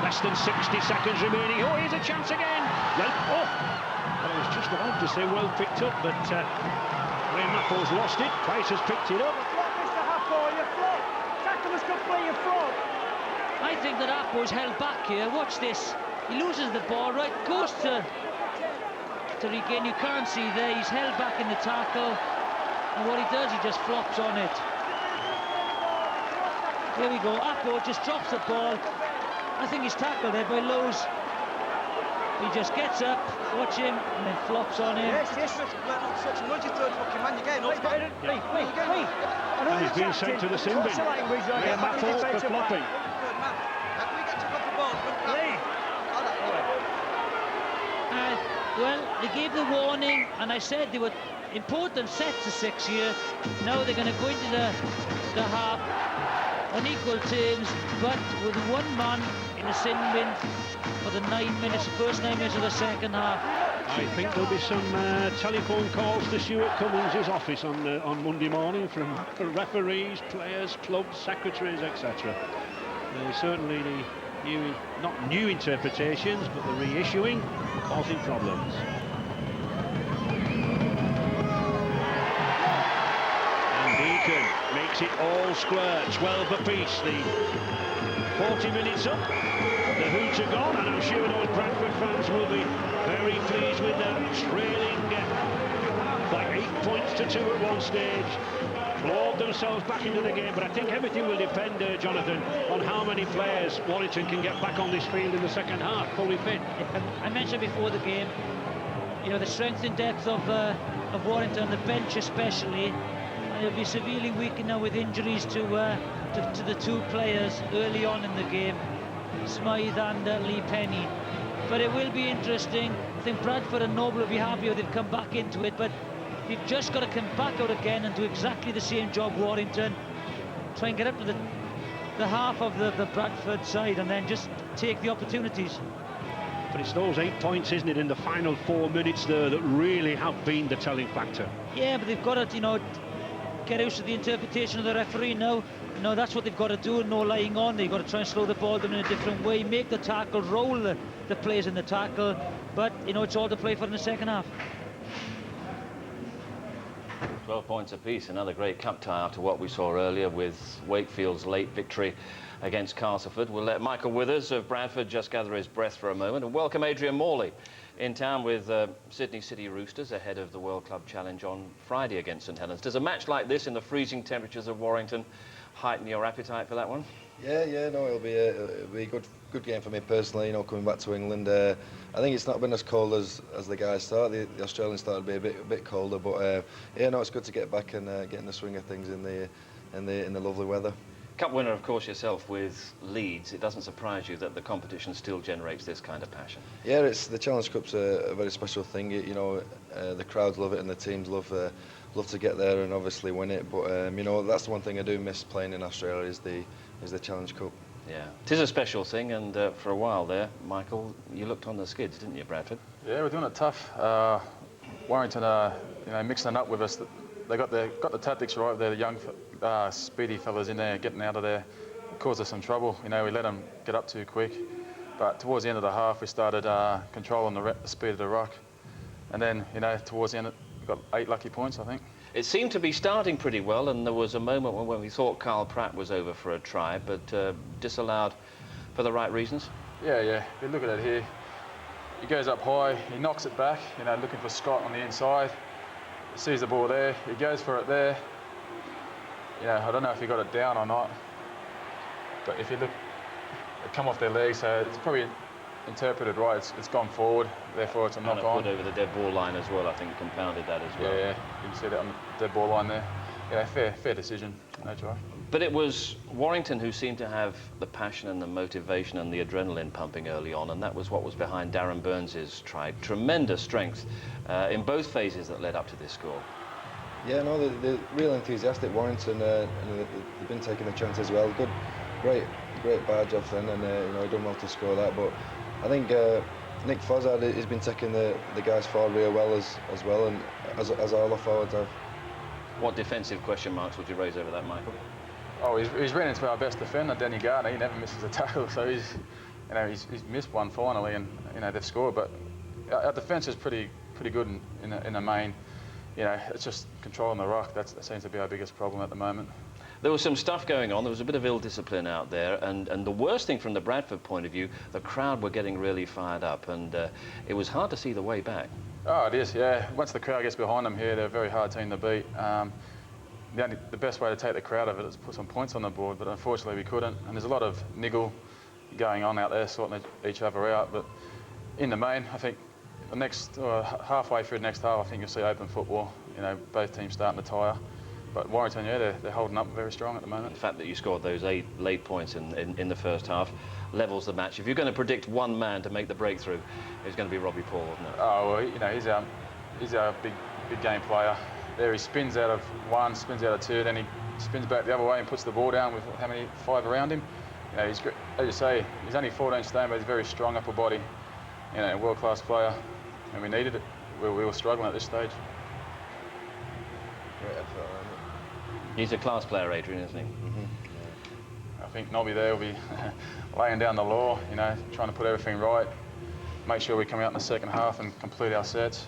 Less than 60 seconds remaining. Oh, here's a chance again. Well, I was just about to say well picked up, but Graham Apple's lost it. Price has picked it up.
Flop, Mr. Happo, you flop. Tackle was complete, you flop.
I think that Appo's held back here. Watch this. He loses the ball, right, goes to regain. You can't see there, he's held back in the tackle, and what he does, he just flops on it. There we go, Appo just drops the ball. I think he's tackled there by Lowe's. He just gets up, watch him, and then flops on him.
Yes. Such a nudgy third fucking man, you're getting up, man.
Wait.
And he's been sent to the sin bin. Graham Apple for flopping.
Well, they gave the warning, and I said they were important set to 6 here. Now they're going to go into the half on equal terms, but with one man in the sin bin for the 9 minutes, the first 9 minutes of the second half.
I think there'll be some telephone calls to Stuart Cummins' office on Monday morning from referees, players, clubs, secretaries, etc. Certainly the not new interpretations, but the reissuing causing problems. And Deacon makes it all square, 12 apiece. The 40 minutes up, the hoots are gone, and I'm sure those Bradford fans will be very pleased with them, trailing by 8 points to 2 at one stage. Clawed themselves back into the game, but I think everything will depend, Jonathan, on how many players Warrington can get back on this field in the second half, fully fit.
I mentioned before the game, you know, the strength and depth of Warrington, the bench especially, and it'll be severely weakened now with injuries to the 2 players early on in the game, Smythe and Lee Penny. But it will be interesting. I think Bradford and Noble will be happy if they've come back into it, but you've just got to come back out again and do exactly the same job, Warrington. Try and get up to the half of the Bradford side and then just take the opportunities.
But it's those 8 points, isn't it, in the final 4 minutes there that really have been the telling factor.
Yeah, but they've got to, you know, get used to the interpretation of the referee now. You know, that's what they've got to do, no lying on. They've got to try and slow the ball down in a different way, make the tackle, roll the players in the tackle. But, you know, it's all to play for in the second half.
12 points apiece, another great cup tie after what we saw earlier with Wakefield's late victory against Castleford. We'll let Michael Withers of Bradford just gather his breath for a moment and welcome Adrian Morley in town with Sydney City Roosters ahead of the World Club Challenge on Friday against St Helens. Does a match like this in the freezing temperatures of Warrington heighten your appetite for that one?
Yeah, no, it'll be a good game for me personally. You know, coming back to England, I think it's not been as cold as the guys thought. The Australians thought it'd be a bit colder, but yeah, no, it's good to get back and get in the swing of things in the lovely weather.
Cup winner, of course, yourself with Leeds. It doesn't surprise you that the competition still generates this kind of passion. Yeah,
it's the Challenge Cup's a very special thing. You know, the crowds love it and the teams love to get there and obviously win it. But you know, that's the one thing I do miss playing in Australia is the Challenge Cup.
Yeah, it is a special thing, and for a while there, Michael, you looked on the skids, didn't you, Bradford?
Yeah, we're doing it tough. Warrington are, you know, mixing it up with us. They got the tactics right there. The young, speedy fellas in there getting out of there. It caused us some trouble. You know, we let them get up too quick. But towards the end of the half, we started controlling the speed of the ruck, and then, you know, towards the end, we got 8 lucky points, I think.
It seemed to be starting pretty well, and there was a moment when we thought Carl Pratt was over for a try, but disallowed for the right reasons. Yeah.
If you look at it here, he goes up high, he knocks it back, you know, looking for Scott on the inside. He sees the ball there, he goes for it there. You know, I don't know if he got it down or not, but if you look, it come off their legs, so it's probably interpreted right. It's gone forward, therefore it's a knock on.
Put over the dead ball line as well. I think compounded that as well.
Yeah, you can see that on the dead ball line there. Yeah, fair decision, no try.
But it was Warrington who seemed to have the passion and the motivation and the adrenaline pumping early on, and that was what was behind Darren Burns's stride. Tremendous strength in both phases that led up to this score.
Yeah, no, they're real enthusiastic, Warrington, and they've been taking the chance as well. Great barge off then, and you know, he done well to score that. But I think Nick Fozzard has been taking the guys forward real well as well, and as all the forwards have.
What defensive question marks would you raise over that, Michael?
Oh, he's ran into our best defender, Danny Gardner. He never misses a tackle, so he's missed one finally, and you know they've scored. But our defence is pretty good in the main. You know, it's just controlling the ruck. That seems to be our biggest problem at the moment.
There was some stuff going on. There was a bit of ill discipline out there, and the worst thing from the Bradford point of view, the crowd were getting really fired up, and it was hard to see the way back.
Oh, it is, yeah. Once the crowd gets behind them here, they're a very hard team to beat. The best way to take the crowd of it is put some points on the board, but unfortunately we couldn't. And there's a lot of niggle going on out there, sorting each other out. But in the main, I think the next halfway through the next half, I think you'll see open football. You know, both teams starting to tire. But Warrington, yeah, they're holding up very strong at the moment.
The fact that you scored those 8 late points in the first half levels the match. If you're going to predict one man to make the breakthrough, it's going to be Robbie Paul, isn't it?
Oh, well, you know, he's our big game player. There he spins out of 1, spins out of 2, then he spins back the other way and puts the ball down with how many, 5 around him. You know, he's, as you say, he's only 14 stone, but he's very strong upper body. You know, world-class player, and we needed it. We were struggling at this stage.
Great effort around it.
He's a class player, Adrian, isn't he?
I think Nobby there will be laying down the law, you know, trying to put everything right, make sure we come out in the second half and complete our sets.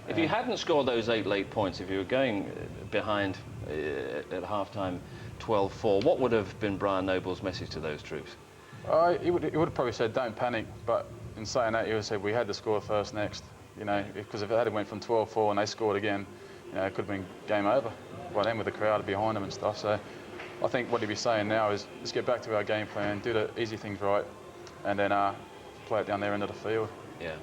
If you hadn't scored those 8 late points, if you were going behind at half-time 12-4, what would have been Brian Noble's message to those troops?
He would have probably said, don't panic, but in saying that, he would have said, we had to score first next, you know, because if it had went from 12-4 and they scored again, you know, it could have been game over by then with the crowd behind them and stuff. So I think what he'd be saying now is, let's get back to our game plan, do the easy things right, and then play it down their end of the field.
Yeah.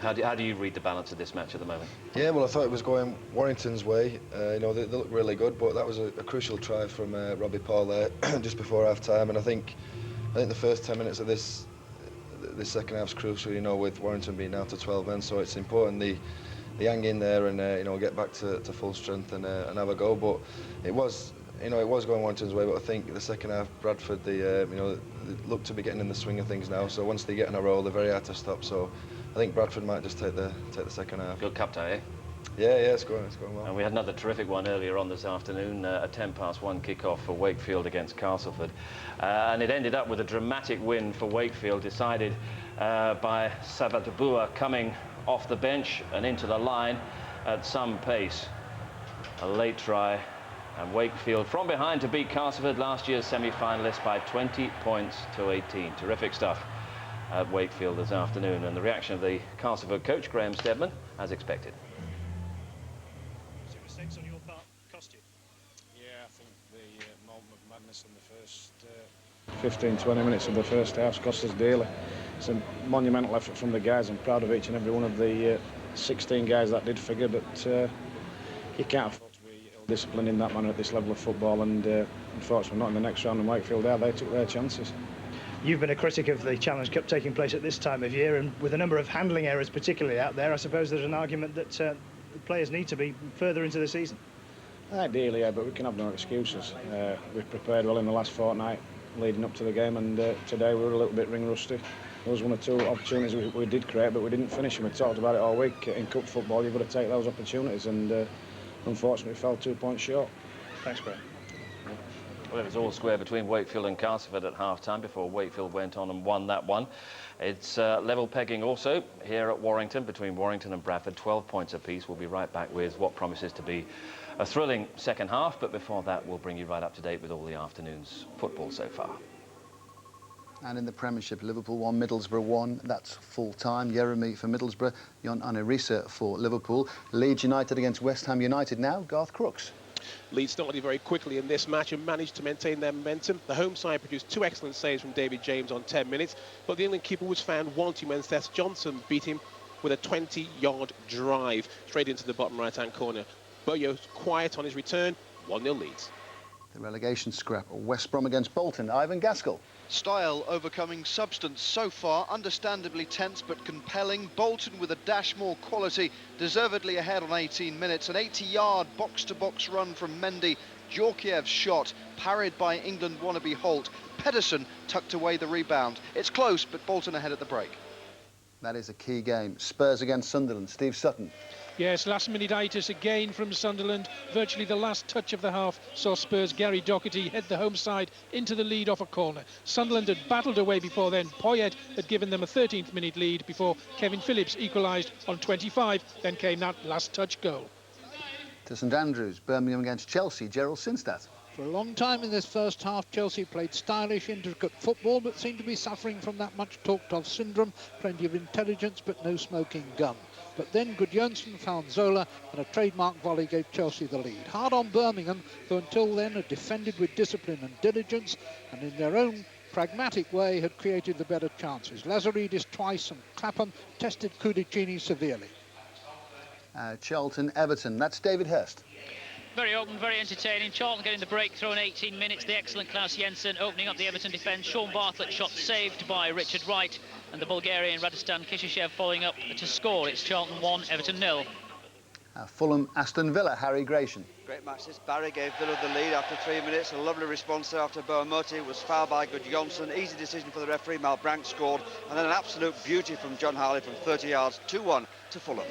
How do you read the balance of this match at the moment?
Yeah, well, I thought it was going Warrington's way. You know, they look really good, but that was a crucial try from Robbie Paul there just before half-time, and I think the first 10 minutes of this second half's crucial. You know, with Warrington being down to 12 men, so it's important they hang in there and you know, get back to full strength and have a go. But it was going Warrington's way. But I think the second half, Bradford, you know, they look to be getting in the swing of things now. So once they get in a roll, they're very hard to stop. So I think Bradford might just take the second half.
Good cup tie, eh?
Yeah, it's going well.
And we had another terrific one earlier on this afternoon, a 1 kick-off for Wakefield against Castleford. And it ended up with a dramatic win for Wakefield, decided by Sabatabua coming off the bench and into the line at some pace. A late try, and Wakefield from behind to beat Castleford, last year's semi-finalists, by 20 points to 18. Terrific stuff at Wakefield this afternoon, and the reaction of the Castleford coach, Graham Steadman, as expected.
Mistakes on your part cost you?
Yeah, I think the moment of madness in the first 15-20 minutes of the first half cost us dearly. It's a monumental effort from the guys. I'm proud of each and every one of the 16 guys that did figure, but you can't afford to be ill-disciplined in that manner at this level of football, and unfortunately not in the next round in Wakefield. They took their chances.
You've been a critic of the Challenge Cup taking place at this time of year, and with a number of handling errors particularly out there, I suppose there's an argument that the players need to be further into the season.
Ideally, yeah, but we can have no excuses. We've prepared well in the last fortnight leading up to the game, and today we were a little bit ring rusty. There was 1 or 2 opportunities we did create, but we didn't finish them. We talked about it all week. In cup football, you've got to take those opportunities, and unfortunately we fell 2 points short.
Thanks, Graham.
Well, it was all square between Wakefield and Castleford at half-time before Wakefield went on and won that one. It's level pegging also here at Warrington, between Warrington and Bradford, 12 points apiece. We'll be right back with what promises to be a thrilling second half, but before that we'll bring you right up to date with all the afternoon's football so far.
And in the Premiership, Liverpool 1, Middlesbrough 1. That's full-time. Jeremy for Middlesbrough, Jon Anarisa for Liverpool. Leeds United against West Ham United now. Garth Crooks.
Leeds started very quickly in this match and managed to maintain their momentum. The home side produced 2 excellent saves from David James on 10 minutes, but the England keeper was found wanting when Seth Johnson beat him with a 20-yard drive straight into the bottom right-hand corner. Boyo's quiet on his return, 1-0 Leeds.
The relegation scrap, West Brom against Bolton. Ivan Gaskell.
Style overcoming substance so far, understandably tense but compelling. Bolton with a dash more quality, deservedly ahead on 18 minutes. An 80-yard box-to-box run from Mendy. Djorkiev's shot, parried by England wannabe Holt. Pedersen tucked away the rebound. It's close, but Bolton ahead at the break.
That is a key game. Spurs against Sunderland. Steve Sutton.
Yes, last-minute-itis again from Sunderland. Virtually the last touch of the half saw Spurs' Gary Doherty head the home side into the lead off a corner. Sunderland had battled away before then. Poyet had given them a 13th-minute lead before Kevin Phillips equalised on 25. Then came that last-touch goal.
To St Andrews, Birmingham against Chelsea. Gerald Sinstadt.
For a long time in this first half, Chelsea played stylish, intricate football, but seemed to be suffering from that much talked-of syndrome. Plenty of intelligence, but no smoking gun. But then Gudjonsson found Zola, and a trademark volley gave Chelsea the lead. Hard on Birmingham, who until then had defended with discipline and diligence, and in their own pragmatic way had created the better chances. Lazaridis twice and Clapham tested Kudicini severely.
Charlton-Everton, that's David Hurst.
Very open, very entertaining. Charlton getting the breakthrough in 18 minutes. The excellent Klaus Jensen opening up the Everton defence. Sean Bartlett shot saved by Richard Wright. And the Bulgarian Radistan Kishishev following up to score. It's Charlton 1, Everton 0.
Fulham-Aston Villa, Harry Grayson.
Great match this. Barry gave Villa the lead after 3 minutes. A lovely response there after Boamoti was fouled by Gudjonsson. Easy decision for the referee. Malbranck scored. And then an absolute beauty from John Harley from 30 yards, 2-1 to Fulham.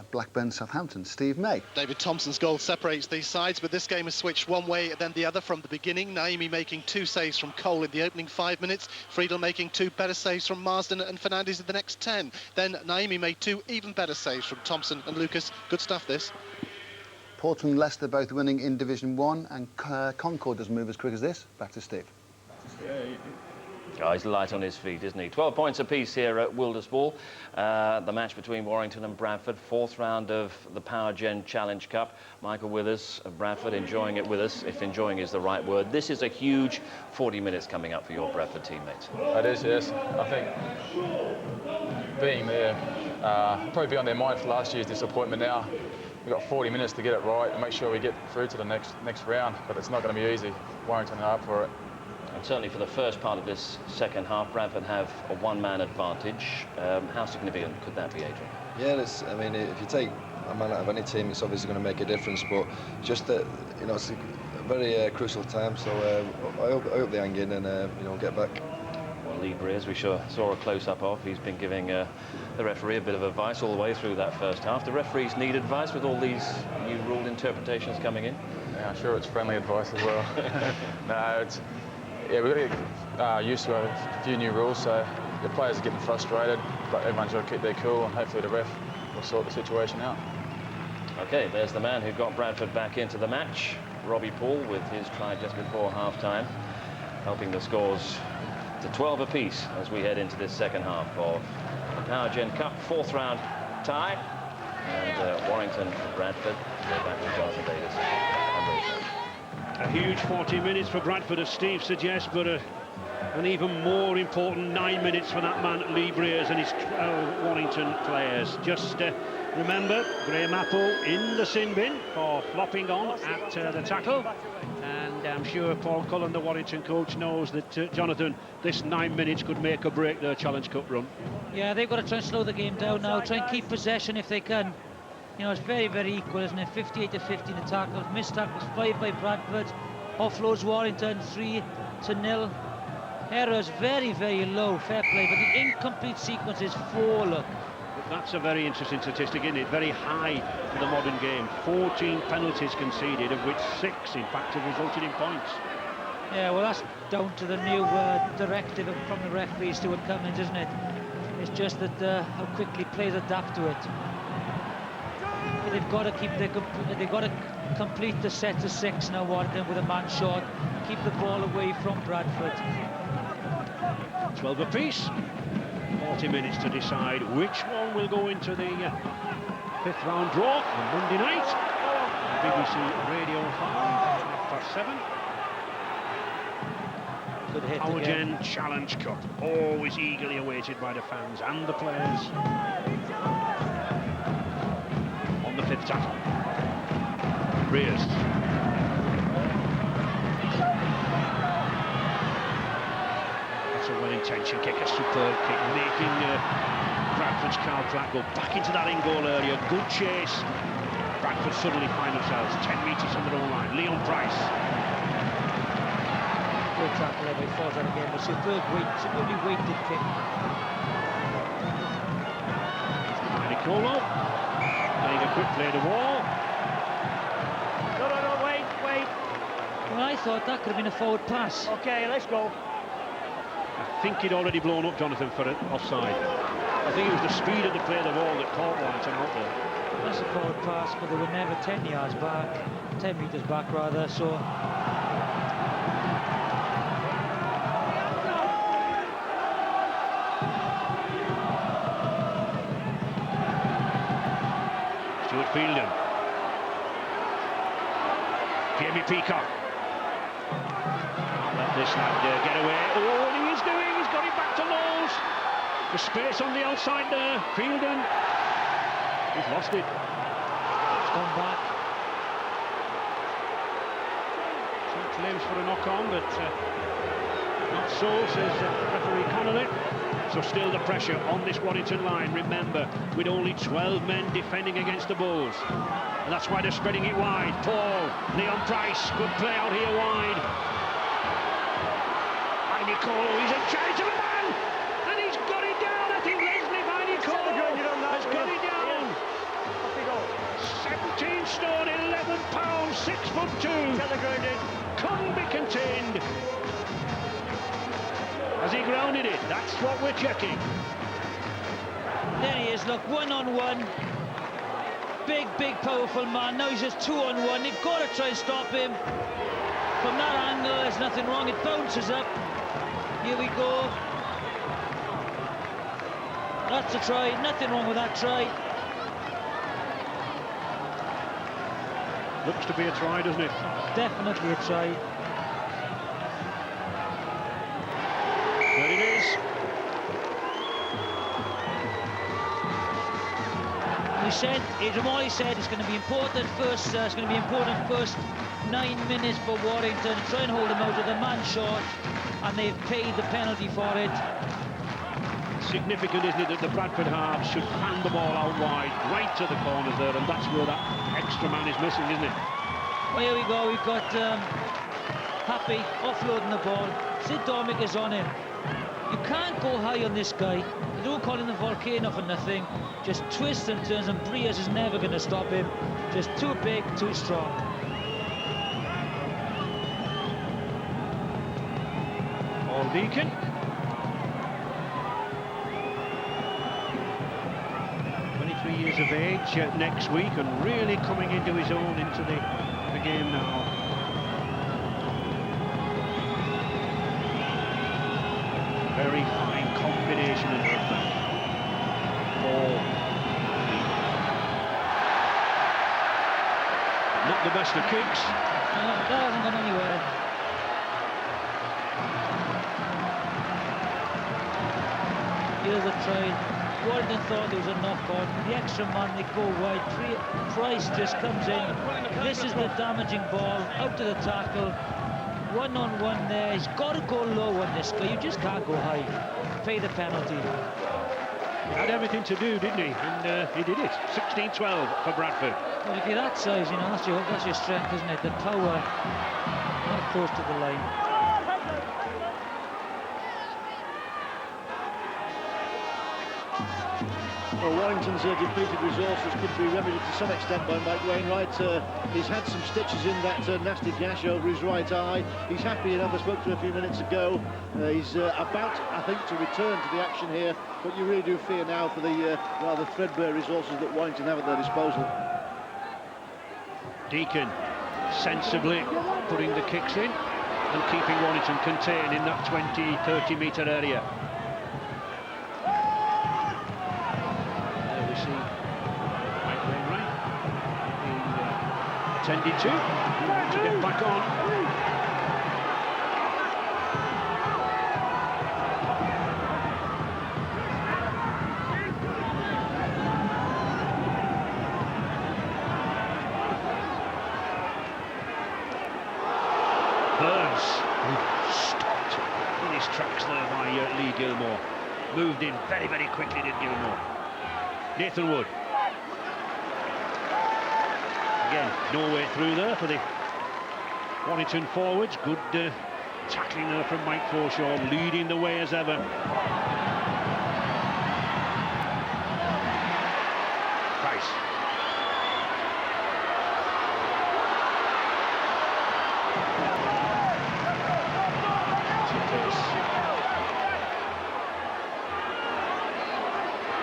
Blackburn-Southampton, Steve May.
David Thompson's goal separates these sides, but this game has switched one way then the other from the beginning. Naimi making 2 saves from Cole in the opening 5 minutes. Friedel making 2 better saves from Marsden and Fernandes in the next 10. Then Naimi made 2 even better saves from Thompson and Lucas. Good stuff, this.
Portsmouth-Leicester both winning in Division 1, and Concord doesn't move as quick as this. Back to Steve.
Oh, he's light on his feet, isn't he? 12 points apiece here at Wilderspool. The match between Warrington and Bradford, 4th round of the Power Gen Challenge Cup. Michael Withers of Bradford enjoying it with us, if enjoying is the right word. This is a huge 40 minutes coming up for your Bradford teammates.
It is, yes. I think being there, probably be on their mind for last year's disappointment now. We've got 40 minutes to get it right and make sure we get through to the next round, but it's not going to be easy. Warrington are up for it.
And certainly for the first part of this second half, Bradford have a one-man advantage. How significant could that be, Adrian?
Yeah, I mean, if you take a man out of any team, it's obviously going to make a difference. But just that, you know, it's a very crucial time. So I hope they hang in and you know, get back.
Well, Lee Breers, we saw a close-up of. He's been giving the referee a bit of advice all the way through that first half. Do referees need advice with all these new rule interpretations coming in?
Yeah, I'm sure it's friendly advice as well. No, it's. Yeah, we've got to get used to a few new rules, so the players are getting frustrated, but everyone's got to keep their cool, and hopefully the ref will sort the situation out.
OK, there's the man who got Bradford back into the match, Robbie Paul, with his try just before half-time, helping the scores to 12 apiece as we head into this second half of the Power Gen Cup, 4th round tie, and Warrington and Bradford. We're back with Jonathan Davis.
A huge 40 minutes for Bradford, as Steve suggests, but an even more important 9 minutes for that man, Lee Breers, and his 12 Warrington players. Just remember, Graham Apple in the sin bin for flopping on at the tackle. And I'm sure Paul Cullen, the Warrington coach, knows that, Jonathan, this 9 minutes could make or break their Challenge Cup run.
Yeah, they've got to try and slow the game down now, try and keep possession if they can. You know, it's very, very equal, isn't it? 58 to 50 in the tackles, missed tackles 5 by Bradford, offloads Warrington 3-0. Errors very, very low, fair play, but the incomplete sequence is 4, look.
But that's a very interesting statistic, isn't it? Very high for the modern game. 14 penalties conceded, of which 6, in fact, have resulted in points.
Yeah, well, that's down to the new directive from the referees, Stuart Cummins, isn't it? It's just that how quickly players adapt to it. They've got to they've got to complete the set to 6 now, Warrington, with a man short, keep the ball away from Bradford.
12 apiece. 40 minutes to decide which one will go into the 5th round draw on Monday night. BBC Radio 5, 7.
Good hit
Power
again.
Gen Challenge Cup, always eagerly awaited by the fans and the players. On the 5th tackle, Breers. intention kick, a superb kick, making Bradford's counter-attack go back into that in-goal area. Good chase. Bradford suddenly find themselves 10 metres from their own line. Leon Price.
Good tackle there by Fodder again. A superbly weighted kick.
Nicolo getting a quick play to wall.
No, wait.
Well, I thought that could have been a forward pass.
Okay, let's go.
I think he'd already blown up Jonathan for it offside. I think it was the speed of the play of the ball that caught Warrington out there.
That's a forward pass, but they were never 10 yards back, 10 metres back rather, so...
Stuart Fielden. Jamie Peacock. Let this lad get away. Oh, and he's got it back to Knowles. The space on the outside there. Fielden. He's lost it.
It's gone back.
Some claims for a knock-on, but not so, says referee Connolly. So still the pressure on this Warrington line, remember, with only 12 men defending against the Bulls. And that's why they're spreading it wide. Paul, Leon Price, good play out here wide. Nicolo, he's a chance of a man! And he's got it down! I think Leslie Nicolo has got it down! 17 stone, 11 pounds, 6'2". Couldn't be contained. Has he grounded it? That's what we're checking.
There he is, look, one-on-one. Big, powerful man. Now he's just 2-on-1. They've got to try and stop him. From that angle, there's nothing wrong. It bounces up. Here we go. That's a try. Nothing wrong with that try.
Looks to be a try, doesn't it?
Definitely a try.
There it is.
We said, Adrian said it's going to be important first. It's going to be important first 9 minutes for Warrington. Try and hold them out with a man short, and they've paid the penalty for it.
Significant, isn't it, that the Bradford halves should hand the ball out wide, right to the corners there, and that's where that extra man is missing, isn't it?
Well, here we go. We've got Happy offloading the ball. Sid Dormick is on him. You can't go high on this guy. You don't call him the volcano for nothing. Just twists and turns, and Briers is never going to stop him. Just too big, too strong.
Paul Deacon. Years of age next week, and really coming into his own into the game now. Very fine combination and movement. Ball. Not the best of kicks.
No, that hasn't gone anywhere. Here's a try. Warrington thought there was a knock-on. The extra man, they go wide. Price just comes in. This is the damaging ball. Out to the tackle. One-on-one there. He's got to go low on this guy. You just can't go high. Pay the penalty.
He had everything to do, didn't he? And he did it. 16-12 for Bradford.
Well, if you're that size, you know, that's your strength, isn't it? The power. Not close to the line.
Well, Warrington's depleted resources could be remedied to some extent by Mike Wainwright. He's had some stitches in that nasty gash over his right eye. He's happy enough. I spoke to him a few minutes ago. He's about, I think, to return to the action here, but you really do fear now for the rather threadbare resources that Warrington have at their disposal.
Deacon sensibly putting the kicks in and keeping Warrington contained in that 20-30 metre area. Tended to get back on. Burns stopped in his tracks there by Lee Gilmore. Moved in very, very quickly, did Gilmore. Nathan Wood. Again, no way through there for the Warrington forwards. Good tackling there from Mike Forshaw, leading the way as ever. Price.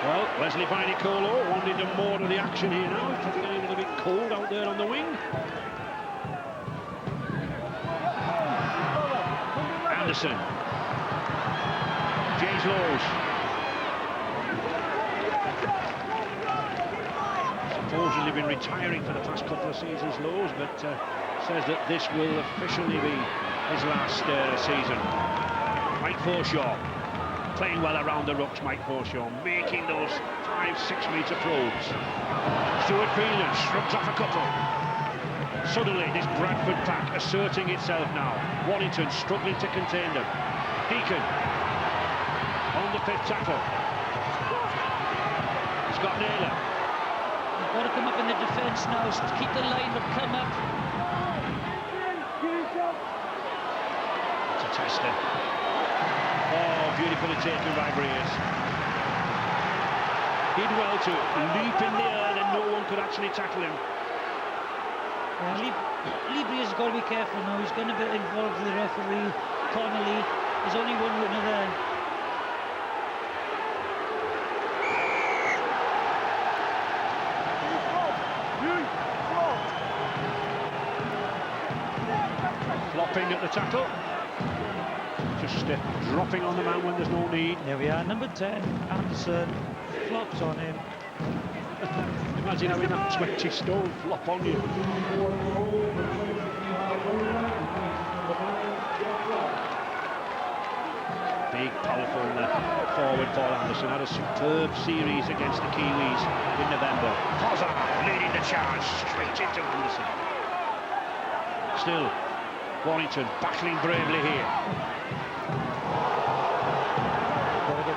Well, Wesley Vainicolo wanted more of the action here now. It's getting a little bit cold out there on the wing. Anderson. James Lowes. Supposedly been retiring for the past couple of seasons, Lowes, but says that this will officially be his last season. Mike Forshaw. Playing well around the rucks, Mike Forshaw, making those 5-6 metre probes. Stuart Fielding shrugs off a couple. Suddenly, this Bradford pack asserting itself now. Warrington struggling to contain them. Deacon on the 5th tackle. Scott Naylor.
They've got to come up in the defence now. Keep the line, but come up.
It's a tester. Oh, beautifully taken by Breers. Did well to leap in the air and no one could actually tackle him.
Lee Breers has got to be careful now. He's going to be involved with the referee, Connolly. There's only one winner there.
Flopping at the tackle. Just dropping on the man when there's no need.
There we are, number 10, Anderson, flops on him.
Imagine having that 20 stone flop on you. Big, powerful forward Paul Anderson had a superb series against the Kiwis in November. Hozza leading the charge straight into Anderson. Still, Warrington battling bravely here.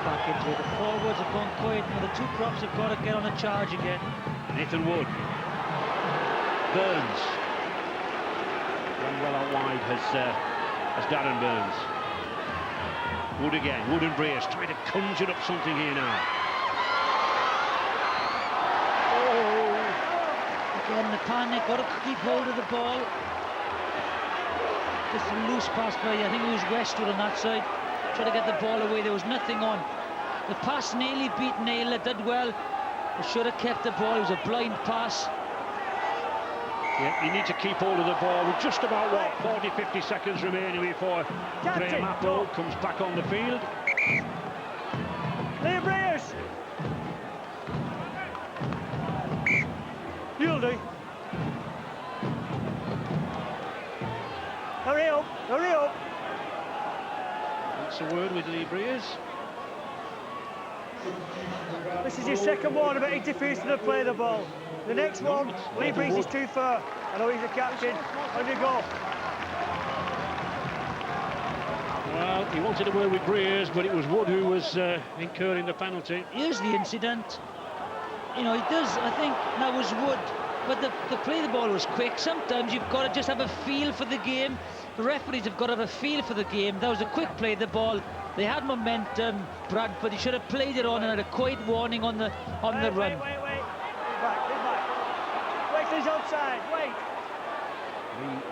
Back into it. The forwards have gone quiet. Now the two props have got to get on a charge again.
Nathan Wood. Burns. Run well out wide has Darren Burns. Wood again. Wood and Breers trying to conjure up something here now.
Oh! Again, the panic. Got to keep hold of the ball. Just a loose pass by, I think it was Westwood on that side. Try to get the ball away. There was nothing on. The pass nearly beat Naylor, did well. They should have kept the ball. It was a blind pass.
Yeah, you need to keep hold of the ball with just about, what, 40-50 seconds remaining before Graham Apple comes back on the field.
Liam Breers! Yildy! Hurry up! Hurry up!
That's a word with Lee Breers.
This is his second one about interference to play the ball. The next one, Lee Breers is too far. I know he's the captain. On you go.
Well, he wanted a word with Breers, but it was Wood who was incurring the penalty.
Here's the incident. You know, he does, I think, that was Wood. But the play the ball was quick. Sometimes you've got to just have a feel for the game. The referees have got to have a feel for the game. That was a quick play, the ball. They had momentum, Bradford. He should have played it on and had a quiet warning on the run.
Wait. Back. Wait, he's outside. Wait.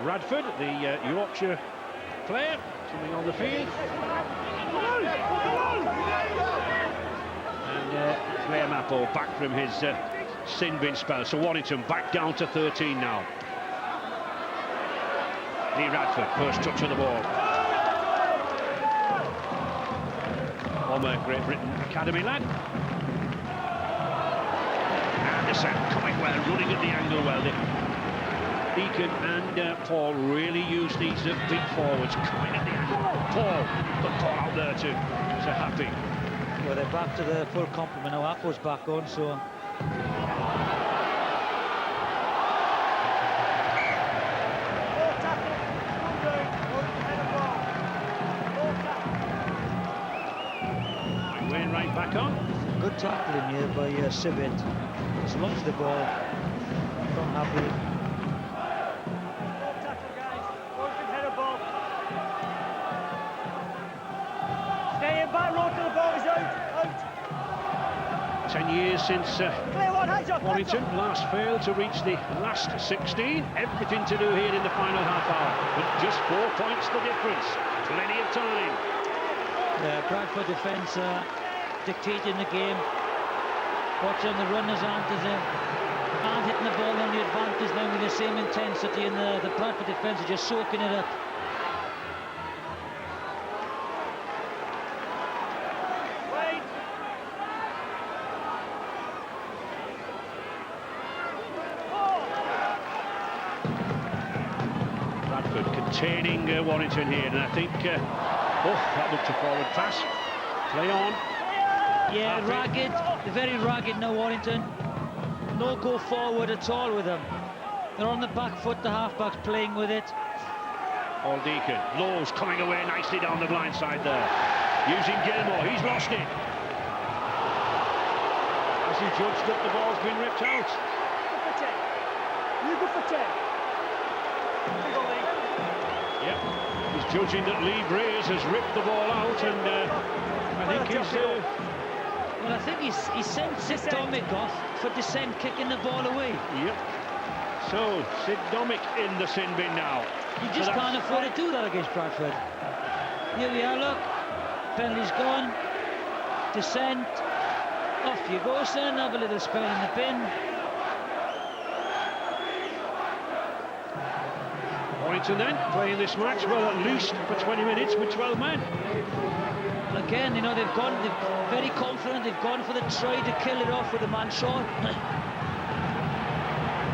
Bradford, the Yorkshire player, coming on the field. And Graham Apple back from his sin bin spell. So Warrington back down to 13 now. Lee Radford, first touch of the ball. Former Great Britain Academy lad. Anderson coming well, running at the angle well. Deacon and Paul really use these big forwards coming at the angle. Paul out there to Happy.
Well, they're back to the full complement now. Apple's back on, so.
back on.
Good tackling here by Sibbett. Just launched the ball from Happy.
Tackle, guys. Warrington head of ball. Stay in back row till the ball is out.
10 years since Warrington last failed to reach the last 16. Everything to do here in the final half hour, but just 4 points the difference. Plenty of time.
Bradford defence dictating the game. Watching the runners aren't hitting the ball on the advantage now with the same intensity, and the Bradford defence are just soaking it up.
Bradford containing Warrington here, and I think that looked a forward pass. Play on.
Yeah, ragged, very ragged now, Warrington. No go forward at all with them. They're on the back foot, the half-backs playing with it.
Paul Deacon, Lowe's coming away nicely down the blind side there. Using Gilmore, he's lost it. Has he judged that the ball's been ripped out?
You go for 10.
Yep, he's judging that Lee Breers has ripped the ball out, and I think he's...
Well, I think he sent Sid Domick off for descent, kicking the ball away.
Yep. So, Sid Domick in the sin bin now.
You just can't afford to do that against Bradford. Here we are, look. Penalty's gone. Descent. Off you go, son. Have a little spell in the bin.
Warrington then, playing this match, well, at least for 20 minutes with 12 men.
Again, you know, they're very confident. They've gone for the try to kill it off with a man short.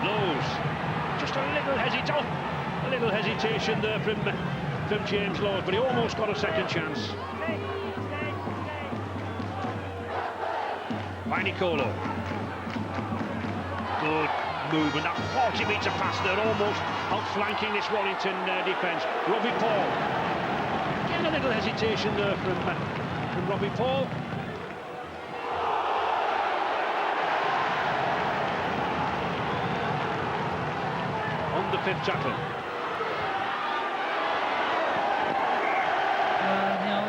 Lowe's, just a little hesitation there from James Lowe's, but he almost got a second chance. Vainicolo. Good movement, that 40-metre pass there, almost outflanking this Warrington defence. Robbie Paul. Again, a little hesitation there from Robbie Paul. On the 5th tackle.
You know,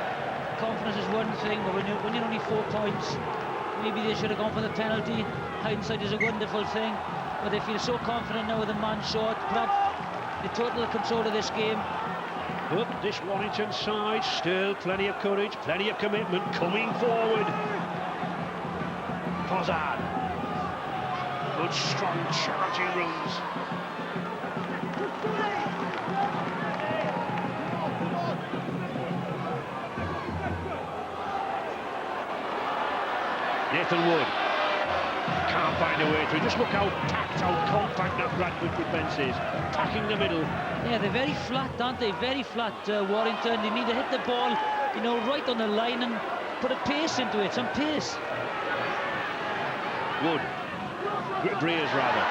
confidence is one thing, but when you're winning only 4 points, maybe they should have gone for the penalty. Hindsight is a wonderful thing, but they feel so confident now with a man short. The total control of this game.
But this Warrington side, still plenty of courage, plenty of commitment, coming forward. Pozzard. Good, strong, charging runs. Nathan Wood can't find a way through. Just look how packed, how compact that Bradford defence is. Packing the middle.
Yeah, they're very flat, aren't they? Very flat, Warrington. They need to hit the ball, you know, right on the line and put a pace into it, some pace.
Wood. Breers, rather.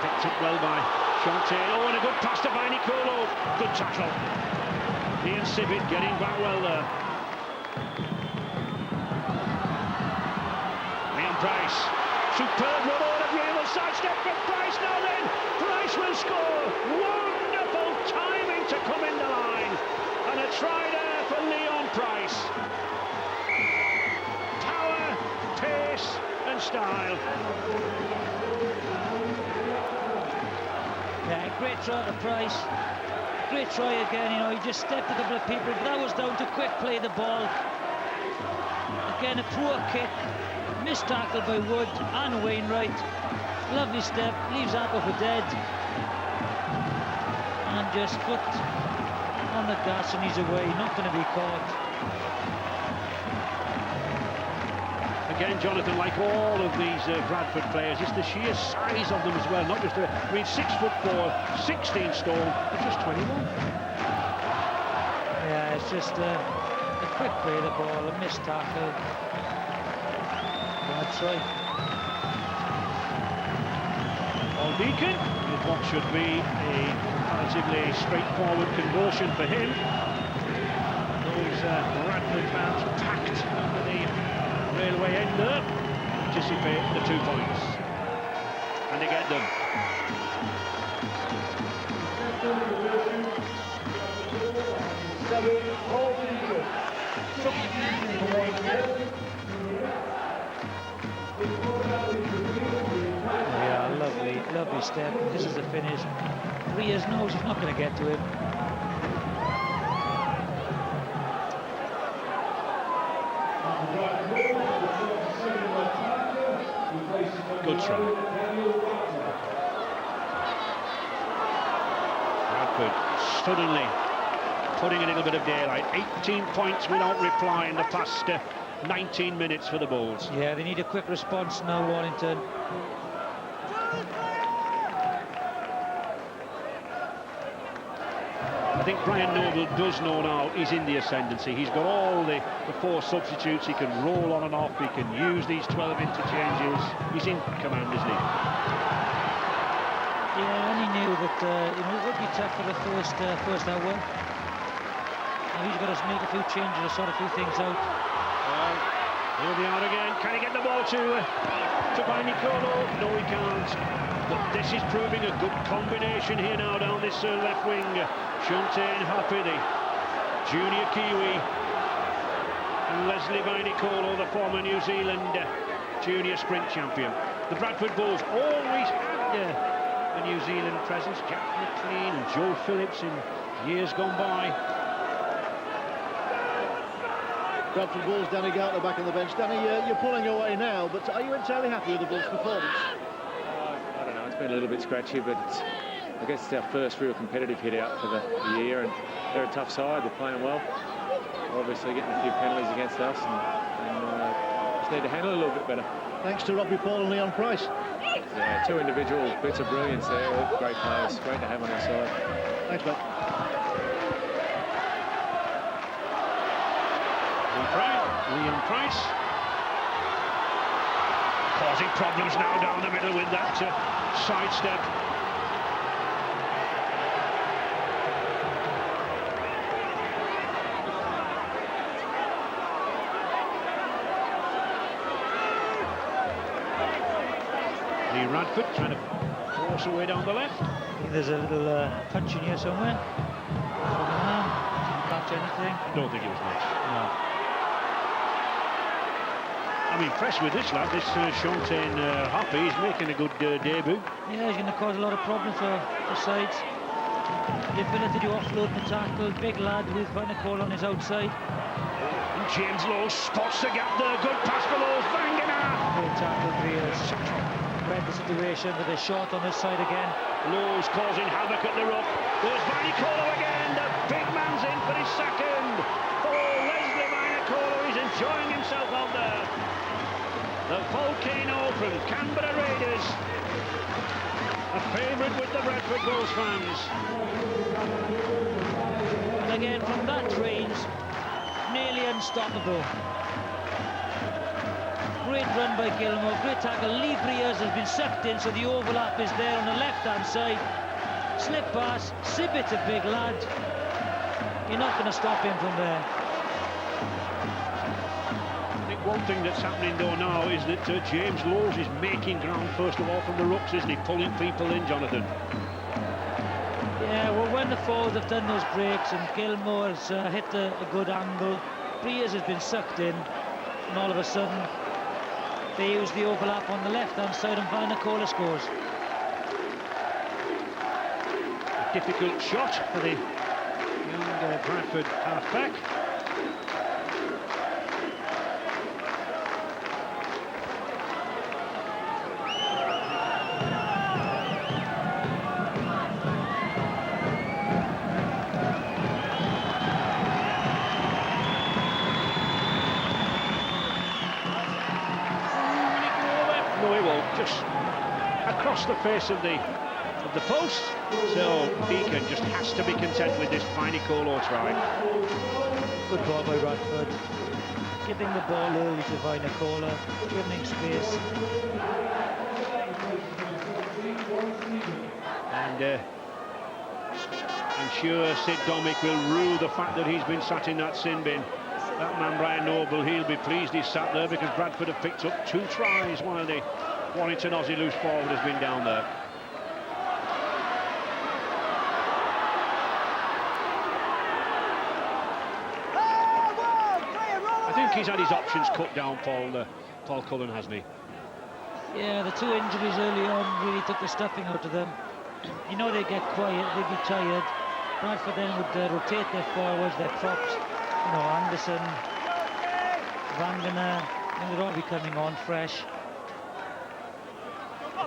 Picked up well by Shante. Oh, and a good pass to Vainicolo. Good tackle. Ian Sibbett getting back well there. Price, superb run over the other side, step from Price now then, Price will score, wonderful timing to come in the line, and a try there for Leon Price. Power, pace and style.
Yeah, great try to Price, great try again, you know, he just stepped a couple of people, but that was down to quick play the ball. Again, a poor kick. Missed tackle by Wood and Wainwright. Lovely step, leaves Apple for dead. And just foot on the gas and he's away, not going to be caught.
Again, Jonathan, like all of these Bradford players, it's the sheer size of them as well, not just I mean, 6'4", 16 stone, but just 21.
Yeah, it's just a quick play the ball, a missed tackle. That's right.
Paul Deacon with what should be a comparatively straightforward conversion for him. Those Bradford fans packed railway end there. Anticipate the 2 points. And they get them.
Yeah, lovely step. This is the finish. Briers knows he's not going to get to him.
Good try. Bradford suddenly putting a little bit of daylight. 18 points without reply in the past 19 minutes for the Bulls.
Yeah, they need a quick response now, Warrington.
I think Brian Noble does know now he's in the ascendancy. He's got all the 4 substitutes. He can roll on and off. He can use these 12 interchanges. He's in command, isn't he?
Yeah, and he knew that it would be tough for the first hour. Now he's got to make a few changes to sort a few things out.
Here they are again. Can he get the ball to Nicolo? No, he can't. But this is proving a good combination here now down this left wing. Shuntain Happy, the junior Kiwi, and Leslie Nicolo, the former New Zealand junior sprint champion. The Bradford Bulls always had a New Zealand presence. Jack McLean and Joe Phillips in years gone by.
Bradford Bulls, Danny Gartner back on the bench. Danny, you're pulling away now, but are you entirely happy with the Bulls' performance?
I don't know, it's been a little bit scratchy, but I guess it's our first real competitive hit out for the year, and they're a tough side, they're playing well. They're obviously getting a few penalties against us, and just need to handle it a little bit better.
Thanks to Robbie Paul and Leon Price.
Yeah, 2 individual bits of brilliance there, great players, great to have on our side.
Thanks, mate.
Leon Price causing problems now down the middle with that sidestep. Lee Radford trying to force away down the left.
I think there's a little punch in here somewhere. From the man. Didn't catch anything.
Don't think it was much.
No.
I'm impressed with this lad, this Shuntain Happy. He's making a good debut.
Yeah, he's going to cause a lot of problems for sides. The ability to offload the tackle, big lad with Nicolo on his outside.
And James Lowe spots the gap there. Good pass for Lowe. Vangana.
Great tackle, Briers. Read the situation with a shot on his side again.
Lowe's causing havoc at the ruck. There's Nicolo again. The big man's in for his second. Oh, Leslie Nicolo is enjoying himself out there. The volcano from Canberra Raiders. A favourite with the Bradford Bulls fans.
And again, from that range, nearly unstoppable. Great run by Gilmore, great tackle. Lee Briers has been sucked in, so the overlap is there on the left-hand side. Slip pass, Sibbett, a big lad. You're not going to stop him from there.
One thing that's happening though now is that James Lowes is making ground first of all from the rucks, isn't he? Pulling people in, Jonathan.
Yeah, well, when the forwards have done those breaks and Gilmore has hit a good angle, Briers has been sucked in, and all of a sudden they use the overlap on the left-hand side and Nicolo scores.
A difficult shot for the young Bradford half-back. Just across the face of the post, so Beacon just has to be content with this Nicolo try.
Good ball by Bradford, giving the ball early to Nicolo, giving him space.
And I'm sure Sid Domick will rue the fact that he's been sat in that sin bin That man, Brian Noble, he'll be pleased he's sat there because Bradford have picked up 2 tries while the Warrington Aussie loose forward has been down there. I think he's had his options cut down, Paul Cullen, hasn't he?
Yeah, the 2 injuries early on really took the stuffing out of them. You know, they'd get quiet, they'd be tired. Bradford then would rotate their forwards, their props. You know, Anderson, Vangener, and they'd all be coming on fresh.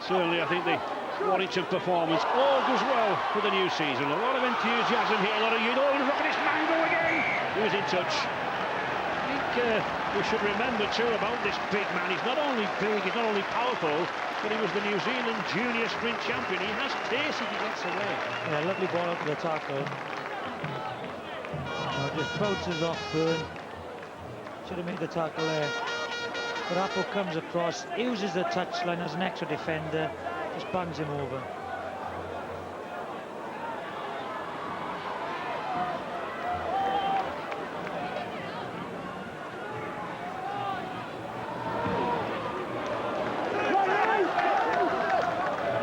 Certainly, I think the Warrington performance all goes well for the new season. A lot of enthusiasm here, a lot of you know, look at this Mango again. He was in touch. I think we should remember too about this big man. He's not only big, he's not only powerful, but he was the New Zealand junior sprint champion. He has pace if he gets away.
Yeah, lovely ball out to the tackle. Just bounces off Byrne. Should have made the tackle there. But Apple comes across, uses the touchline as an extra defender, just bangs him over.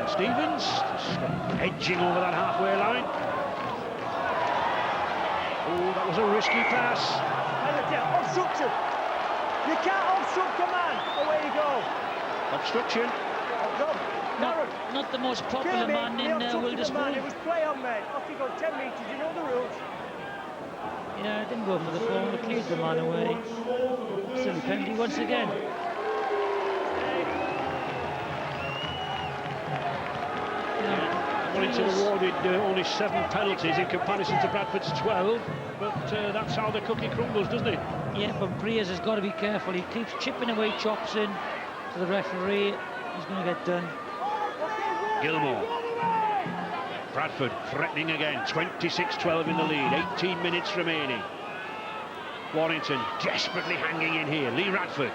Stevens edging over that halfway line. Oh, that was a risky pass.
Obstruction. You can't obstruct a man. Away you go.
Obstruction.
Not the most popular man in Wilderspool.
It was play on, mate. Off you go, 10 metres. You know the rules.
Yeah, didn't go for the ball, but cleared the man away. Silly penalty once again.
Warrington awarded only 7 penalties in comparison to Bradford's 12, but that's how the cookie crumbles, doesn't it?
Yeah, but Breers has got to be careful. He keeps chipping away, chops in to the referee. He's going to get done.
Gilmore. Bradford threatening again, 26-12 in the lead, 18 minutes remaining. Warrington desperately hanging in here. Lee Radford.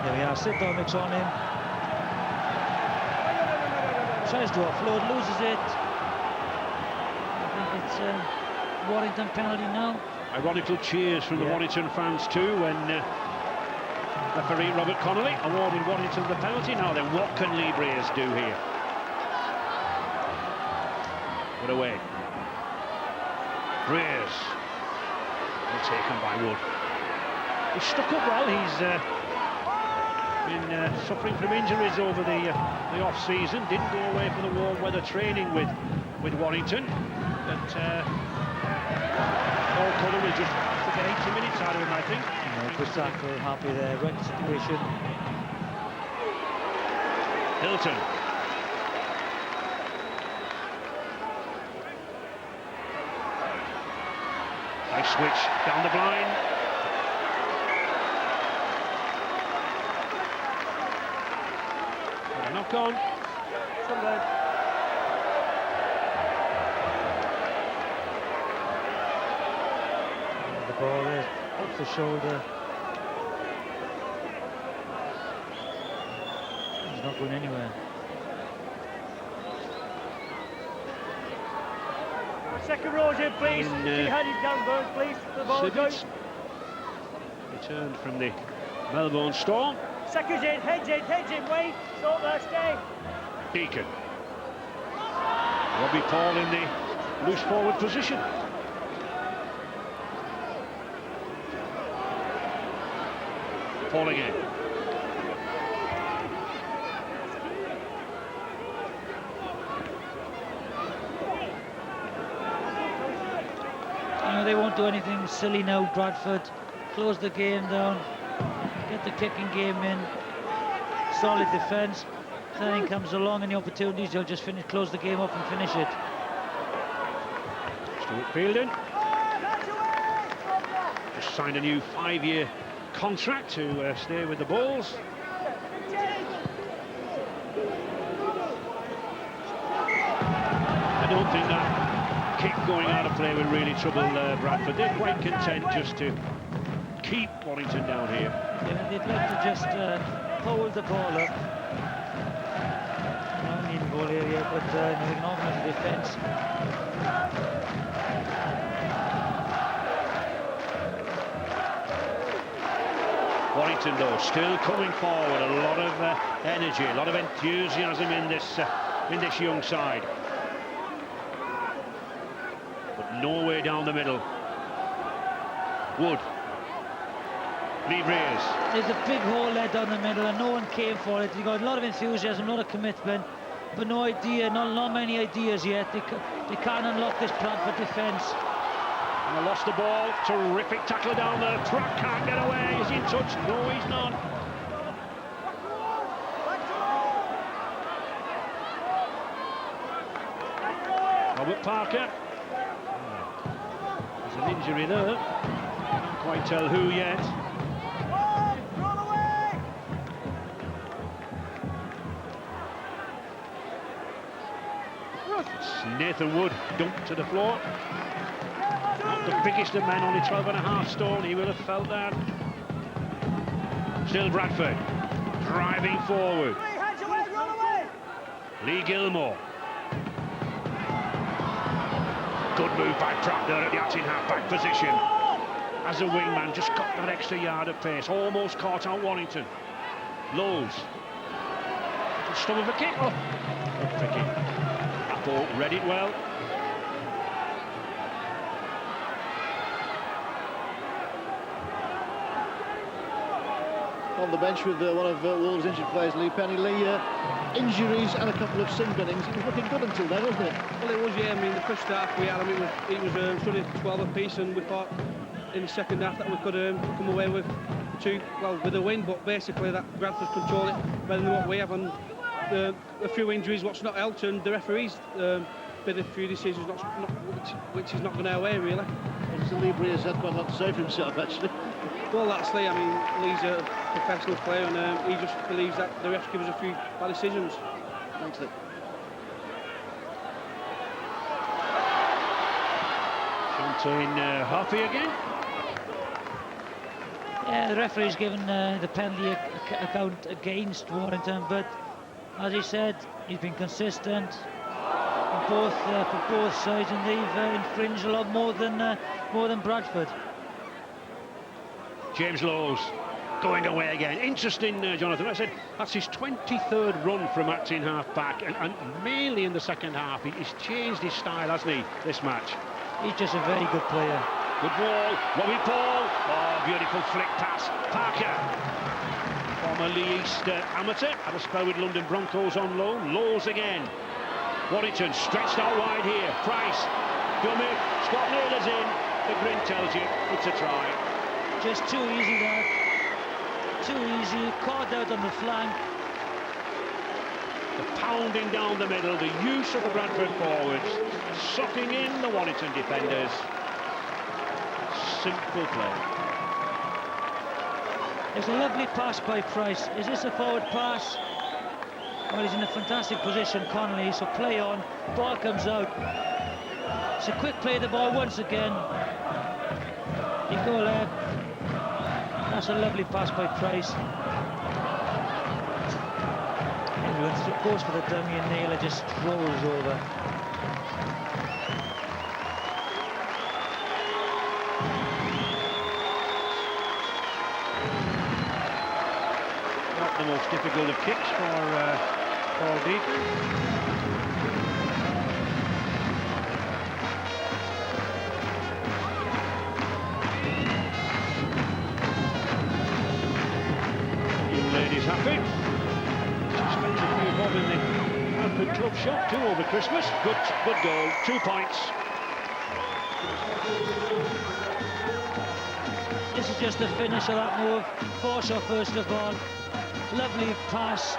There we are, Sidormic's on him. Tries to offload, loses it. I think it's Warrington penalty now.
Ironical cheers from the Warrington fans too when referee Robert Connolly awarded Warrington the penalty. Now then, what can Lee Breers do here? Put away. Breers. Taken by Wood. He's stuck up well. He's been suffering from injuries over the off-season. Didn't go away for the warm weather training with Warrington, but Paul Cullen will just get 80 minutes out of him, I think.
Good tackle, happy there, right situation.
Hilton. Nice switch down the blind. And a knock on.
The ball there, off the shoulder. He's not going anywhere.
Second row in, please. Head it down, Byrne, please. The ball goes.
Returned from the Melbourne Storm.
Seconds in, heads in, wait. Stop there, stay.
Deacon. Robbie Paul in the loose forward position. Paul again.
You know, they won't do anything silly now, Bradford. Close the game down, get the kicking game in, solid defence. If anything comes along, any opportunities, they'll just close the game up and finish it.
Stuart Fielding just signed a new 5-year contract to stay with the Bulls. I don't think that kick going out of play will really trouble Bradford. They're quite content just to keep Warrington down here.
Yeah, they'd like to just fouled the ball up. Not in goal area, but he can organise the defence.
Warrington, though, still coming forward. A lot of energy, a lot of enthusiasm in this young side. But no way down the middle. Wood. Lee Breers.
There's a big hole there down the middle and no one came for it. He got a lot of enthusiasm, a lot of commitment, but no idea, not many ideas yet. They can't unlock this Bradford defence.
And they lost the ball. Terrific tackle down there. Track can't get away. Is he in touch? No, he's not. Robert Parker. There's an injury there. Can't quite tell who yet. Nathan Wood dumped to the floor. Not the biggest of men, only 12.5 stone. He will have felt that. Still Bradford driving forward. Lee Gilmore. Good move by Pratt there at the acting half-back position. As a wingman, just got that extra yard of pace. Almost caught out Warrington. Lowe's. Stub of a kick. Oh, good kick. Apple read it well.
On the bench with one of Wolves' injured players, Lee Penny. Lee, injuries and a couple of sin binnings. It was looking good until then, wasn't it?
Well, it was, yeah. I mean, the first half we had, it was sort of 12 apiece, and we thought in the second half that we could come away with with a win. But basically, that Bradford control it better than what we have, and a few injuries, what's not helped, and the referees bid a few decisions which is not going our way, really.
So Lee Breers had quite a lot to say for himself, actually.
Well, that's Lee. I mean, Lee's a professional player, and he just believes that the refs give us a few bad decisions.
Thanks, Lee.
Shantine Harpy again.
Yeah, the referee's given the penalty account against Warrington, but as he said, he's been consistent for both sides, and they've infringed a lot more than Bradford.
James Lowe's going away again. Interesting, Jonathan. I said that's his 23rd run from acting half-back, and mainly in the second half. He's changed his style, hasn't he, this match?
He's just a very good player.
Good ball. Robbie Paul. Oh, beautiful flick pass. Parker. Former Lee East amateur. Had a spell with London Broncos on loan. Lowe's again. Warrington stretched out wide here. Price. Dummy. Scott Naylor's in. The grin tells you it's a try.
Just too easy there. Too easy. Caught out on the flank.
The pounding down the middle. The use of the Bradford forwards. Sucking in the Warrington defenders. Simple play.
It's a lovely pass by Price. Is this a forward pass? Well, he's in a fantastic position, Connolly, so play on. Ball comes out. It's a quick play of the ball once again. You go there. That's a lovely pass by Price. Everyone goes for the dummy and Naylor just rolls over.
Not the most difficult of kicks for Paul Deacon. Happy. Expected to be involved in the Bradford club shop too over Christmas. Good goal. 2 points.
This is just the finish of that move. Forshaw first of all. Lovely pass.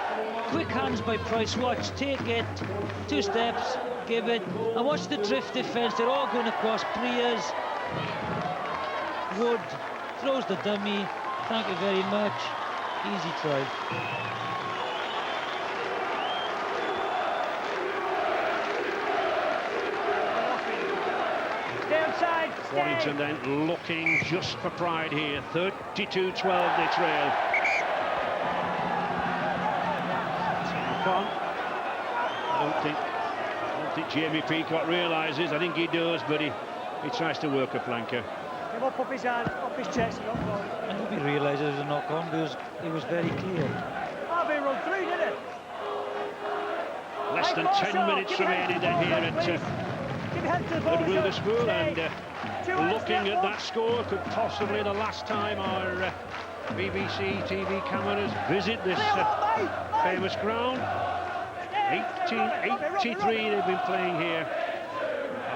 Quick hands by Price. Watch. Take it. 2 steps. Give it. And watch the drift defence. They're all going across. Breers. Wood throws the dummy. Thank you very much. Easy try.
Outside.
Warrington then looking just for pride here. 32-12 they trail. I think Jamie Peacock realises, I think he does, but he tries to work a flanker.
Came up his hand, up his chest, and knocked on.
I hope he realised it was a knock-on because it was very clear.
Harvey run through, didn't it?
Less than 10 minutes remaining then here at Witherspoon, and looking at that score, could possibly the last time our BBC TV cameras visit this famous ground. 1883 they've been playing here,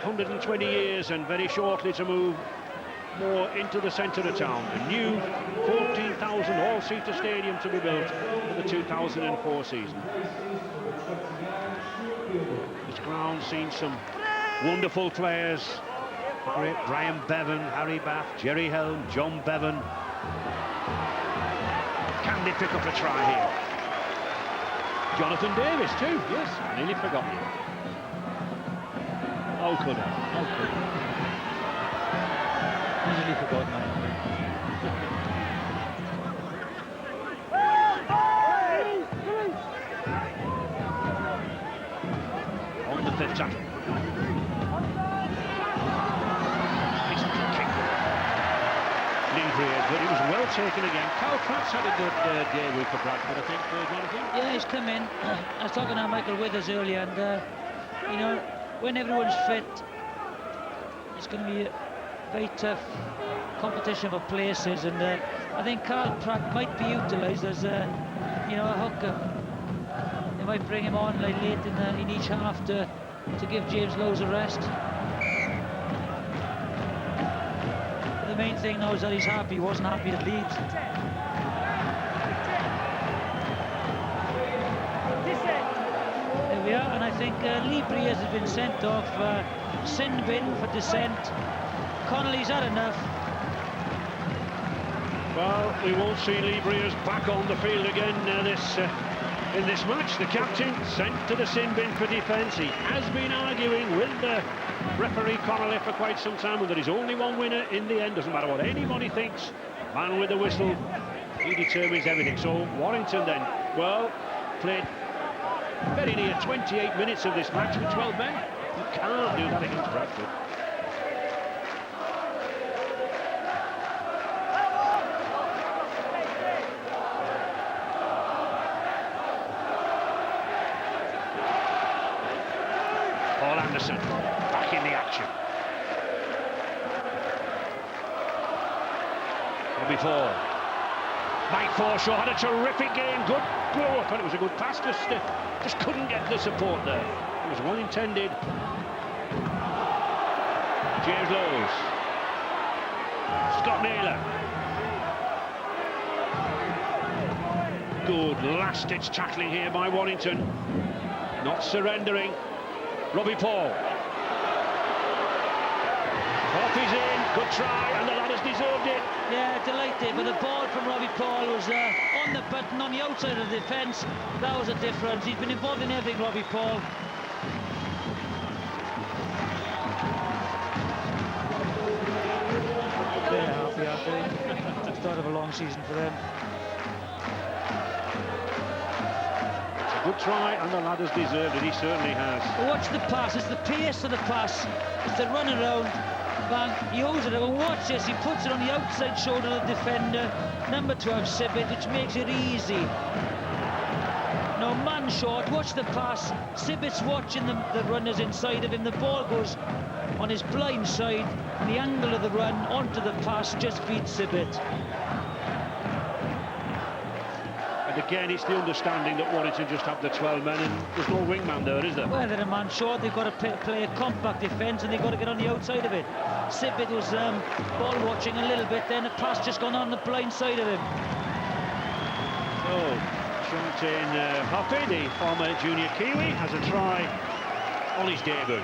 120 years, and very shortly to move more into the centre of town. A new 14,000 all-seater stadium to be built for the 2004 season. This ground's seen some wonderful players. The great Brian Bevan, Harry Bath, Jerry Helm, John Bevan. Can they pick up a try here? Jonathan Davis too, yes, I nearly forgot him. Oh, could I? Oh, could I?
Easily forgotten.
On the fifth tackle. But it was well taken again. Carl Pratt's had a good day week for Bradford, I think, Jonathan.
Yeah, he's come in. I was talking to Michael Withers earlier, and you know, when everyone's fit, it's going to be a very tough competition for places, and I think Carl Pratt might be utilised as you know, a hooker. They might bring him on like late in each half to give James Lowes a rest. The main thing now is that he's happy. He wasn't happy at Leeds. There we are, and I think Lee Briers has been sent off. Sin bin for dissent. Connolly's had enough.
Well, we won't see Lee Briers back on the field again in this match. The captain sent to the sin bin for defence. He has been arguing with the referee Connolly for quite some time, and there is only one winner in the end. Doesn't matter what anybody thinks. Man with the whistle, he determines everything. So Warrington then, well, played very near 28 minutes of this match with 12 men. You can't do that against Bradford. Back in the action. Robbie Ford. Mike Forshaw had a terrific game. Good blow up, and it was a good pass. Just couldn't get the support there. It was well intended. James Lowes. Scott Naylor. Good last-ditch tackling here by Warrington. Not surrendering. Robbie Paul. Off he's in, good try, and the ladders deserved it.
Yeah, delighted, but the ball from Robbie Paul was on the button on the outside of the defence. That was a difference. He's been involved in everything, Robbie Paul. They're happy, aren't they? Start of a long season for them.
Good try, and the ladders deserved it. He certainly has.
Watch the pass. It's the pace of the pass. It's the run around. Bang. He holds it up. And watch this. He puts it on the outside shoulder of the defender. Number 12, Sibbett, which makes it easy. No, man short. Watch the pass. Sibbett's watching the runners inside of him. The ball goes on his blind side. And the angle of the run onto the pass just beats Sibbett.
And again, it's the understanding that Warrington just have the 12 men, and there's no wingman there, is there?
Well, they're a man short. They've got to play a compact defence, and they've got to get on the outside of it. Sibbett was ball watching a little bit, then the pass just gone on the blind side of him.
So, Shantane Hoppy, the former junior Kiwi, has a try on his debut.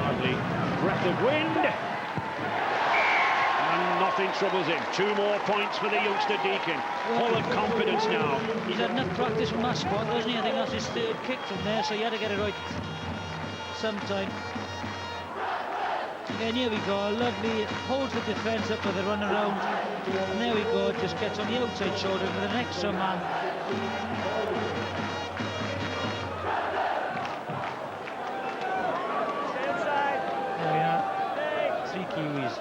Hardly a breath of wind, and nothing troubles him. 2 more points for the youngster Deacon, full of confidence now.
He's had enough practice from that spot, hasn't he? I think that's his 3rd kick from there, so he had to get it right sometime. And here we go, lovely, holds the defence up with a run around. And there we go, just gets on the outside shoulder with an extra man. There we are, 3 Kiwis.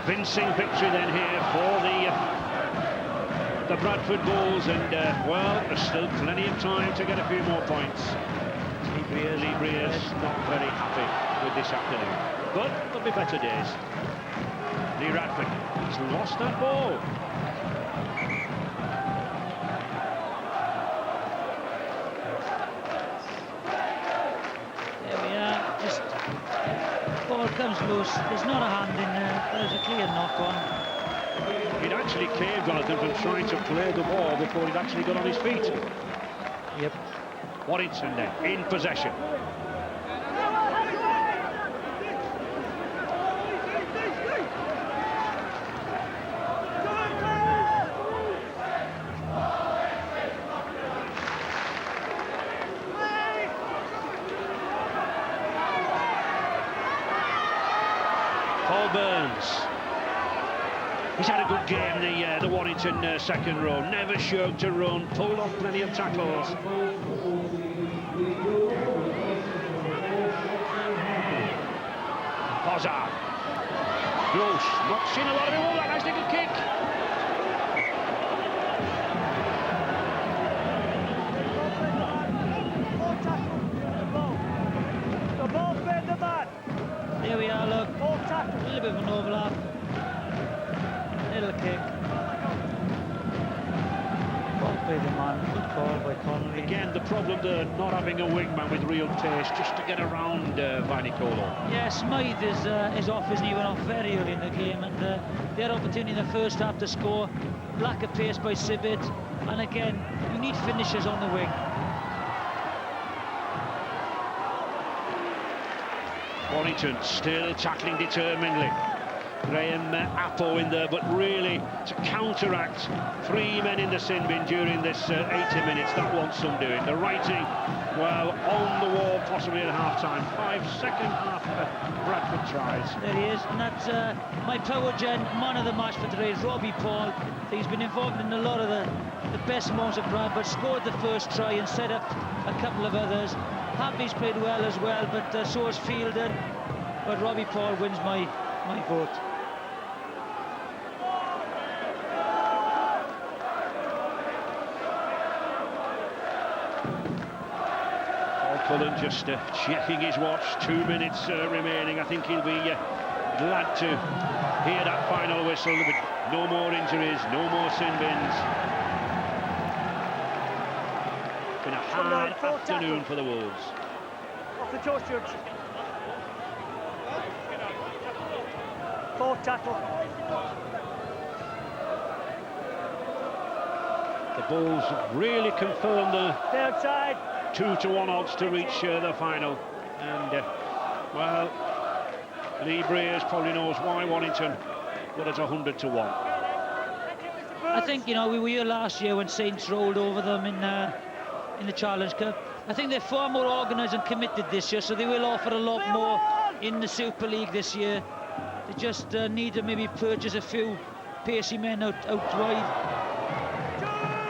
Convincing victory then here for the Bradford Bulls, and well, there's still plenty of time to get a few more points. Lee Breer's not very happy with this afternoon, but there'll be better days. Lee Radford, he's lost that ball.
There we are, just ball comes loose, there's not a hand in there, there's a clear knock on.
He'd actually caved Jonathan from trying to play the ball before he'd actually got on his feet.
Yep.
Warrington then in possession. Paul Burns. He's had a good game, the Warrington second row. Never shirked to run, pulled off plenty of tackles. Hazard. Gross, not seen a lot of him. Oh, that nice little kick.
The ball fed the man.
There we are, look. A little bit of an overlap. Little kick. Ball fed the man. Good call by Connolly.
Again, the problem there, not having a wingman with real pace, just to get around Vainikolo.
Yeah, Smythe is off, isn't he? Went off very early in the game, and they had opportunity in the first half to score. Lack of pace by Sibbett, and again, you need finishers on the wing.
Warrington still tackling determinedly. Graham Apple in there, but really to counteract 3 men in the sin bin during this 80 minutes, that wants some doing. The writing, well, on the wall, possibly at half-time. 5-second half Bradford tries.
There he is, and that's my power gen man of the match for today is Robbie Paul. He's been involved in a lot of the best moments of Bradford, scored the first try and set up a couple of others. Happy's played well as well, but so has Fielden. But Robbie Paul wins my vote.
Cullen just checking his watch, 2 minutes remaining. I think he'll be glad to hear that final whistle, but no more injuries, no more sin bins. Been a hard afternoon for the Wolves.
Off the toes, Judge. 4 tackle.
The Bulls really confirmed the
outside.
2-1 odds to reach the final, and well, Lee Breers probably knows why Warrington, but it's 100-1.
I think, you know, we were here last year when Saints rolled over them in the Challenge Cup. I think they're far more organised and committed this year, so they will offer a lot more in the Super League this year. They just need to maybe purchase a few pacey men out wide.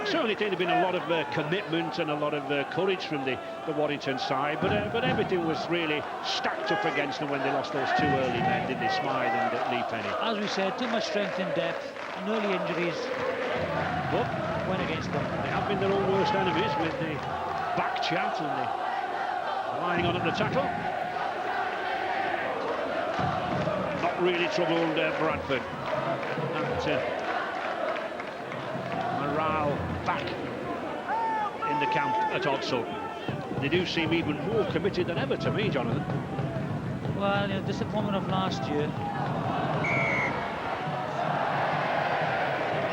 Certainly think there'd been a lot of commitment and a lot of courage from the Warrington side, but everything was really stacked up against them when they lost those 2 early men, didn't they, Smythe and Lee Penny?
As we said, too much strength in depth and early injuries, but went against them.
They have been their own worst enemies with the back chat and the lining on at the tackle. Not really troubled Bradford. And, morale back in the camp at Odsal. They do seem even more committed than ever to me, Jonathan.
Well, you know, disappointment of last year.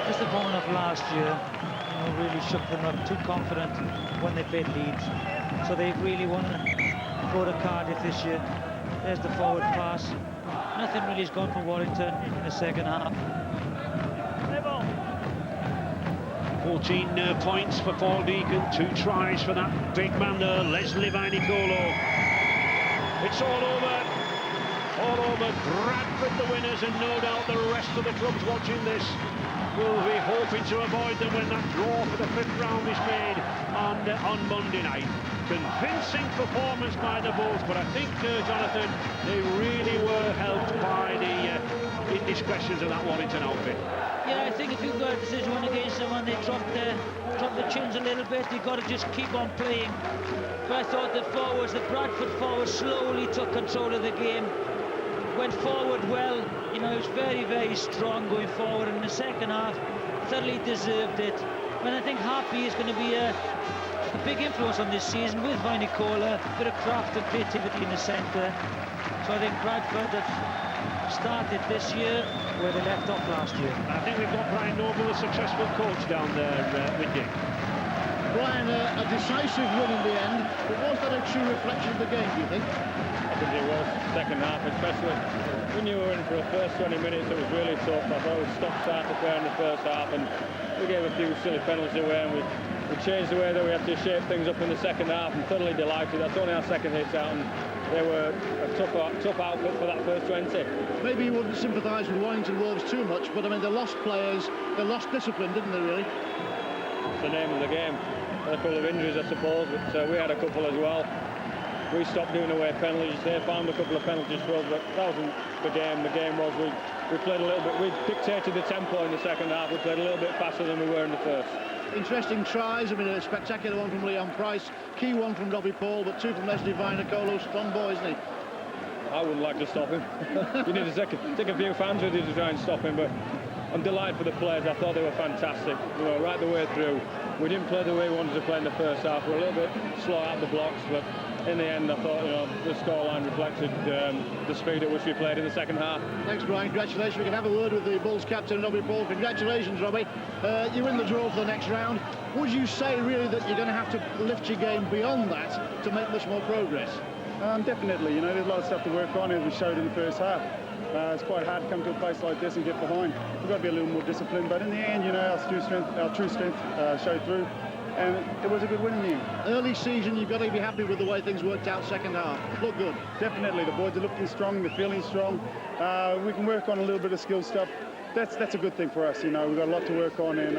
Disappointment of last year, you know, really shook them up. Too confident when they played Leeds. So they really want to go to Cardiff this year. There's the forward pass. Nothing really has gone for Warrington in the second half.
14 points for Paul Deacon, 2 tries for that big man there, Leslie Vinicolo. It's all over. All over. Bradford the winners, and no doubt the rest of the clubs watching this will be hoping to avoid them when that draw for the 5th round is made on Monday night. Convincing performance by the Bulls, but I think, Jonathan, they really were helped by the indiscretions of that Warrington outfit.
Yeah, I think if you've got a decision one against someone, they drop the chins a little bit. You've got to just keep on playing. But I thought the Bradford forwards slowly took control of the game. Went forward well, you know, he was very, very strong going forward in the second half, thoroughly deserved it. And I think Harpy is going to be a big influence on this season with Vinicola, a bit of craft and creativity in the centre. So I think Bradford have started this year where they left off last year.
I think we've got Brian Noble, a successful coach down there, Windy.
Brian, a decisive win in the end, but was that a true reflection of the game, do you think?
I think it was, second half especially. When you were in for the first 20 minutes, it was really tough. I thought we stop-start the player in the first half, and we gave a few silly penalties away, and we changed the way that we had to shape things up in the second half. I'm thoroughly delighted. That's only our second hit out, and they were a tough outfit for that first 20.
Maybe you wouldn't sympathise with Warrington Wolves too much, but I mean, they lost players, they lost discipline, didn't they, really?
It's the name of the game. A couple of injuries, I suppose, but we had a couple as well. We stopped doing away penalties. They found a couple of penalties for us, but that wasn't the game. The game was we played a little bit. We dictated the tempo in the second half. We played a little bit faster than we were in the first.
Interesting tries. I mean, a spectacular one from Leon Price, key one from Robbie Paul, but 2 from Leslie Vinicolo. Strong boy, isn't he?
I wouldn't like to stop him. You need to take a few fans with you to try and stop him, but I'm delighted for the players. I thought they were fantastic, you know, right the way through. We didn't play the way we wanted to play in the first half. We were a little bit slow out the blocks, but in the end, I thought, you know, the scoreline reflected the speed at which we played in the second half.
Thanks, Brian. Congratulations. We can have a word with the Bulls captain, Robbie Paul. Congratulations, Robbie. You win the draw for the next round. Would you say, really, that you're going to have to lift your game beyond that to make much more progress?
Definitely. You know, there's a lot of stuff to work on, as we showed in the first half. It's quite hard to come to a place like this and get behind. We've got to be a little more disciplined, but in the end, you know, our true strength showed through, and it was a good win in the end.
Early season, you've got to be happy with the way things worked out second half. Look good.
Definitely. The boys are looking strong, they're feeling strong. We can work on a little bit of skill stuff. That's a good thing for us, you know. We've got a lot to work on, and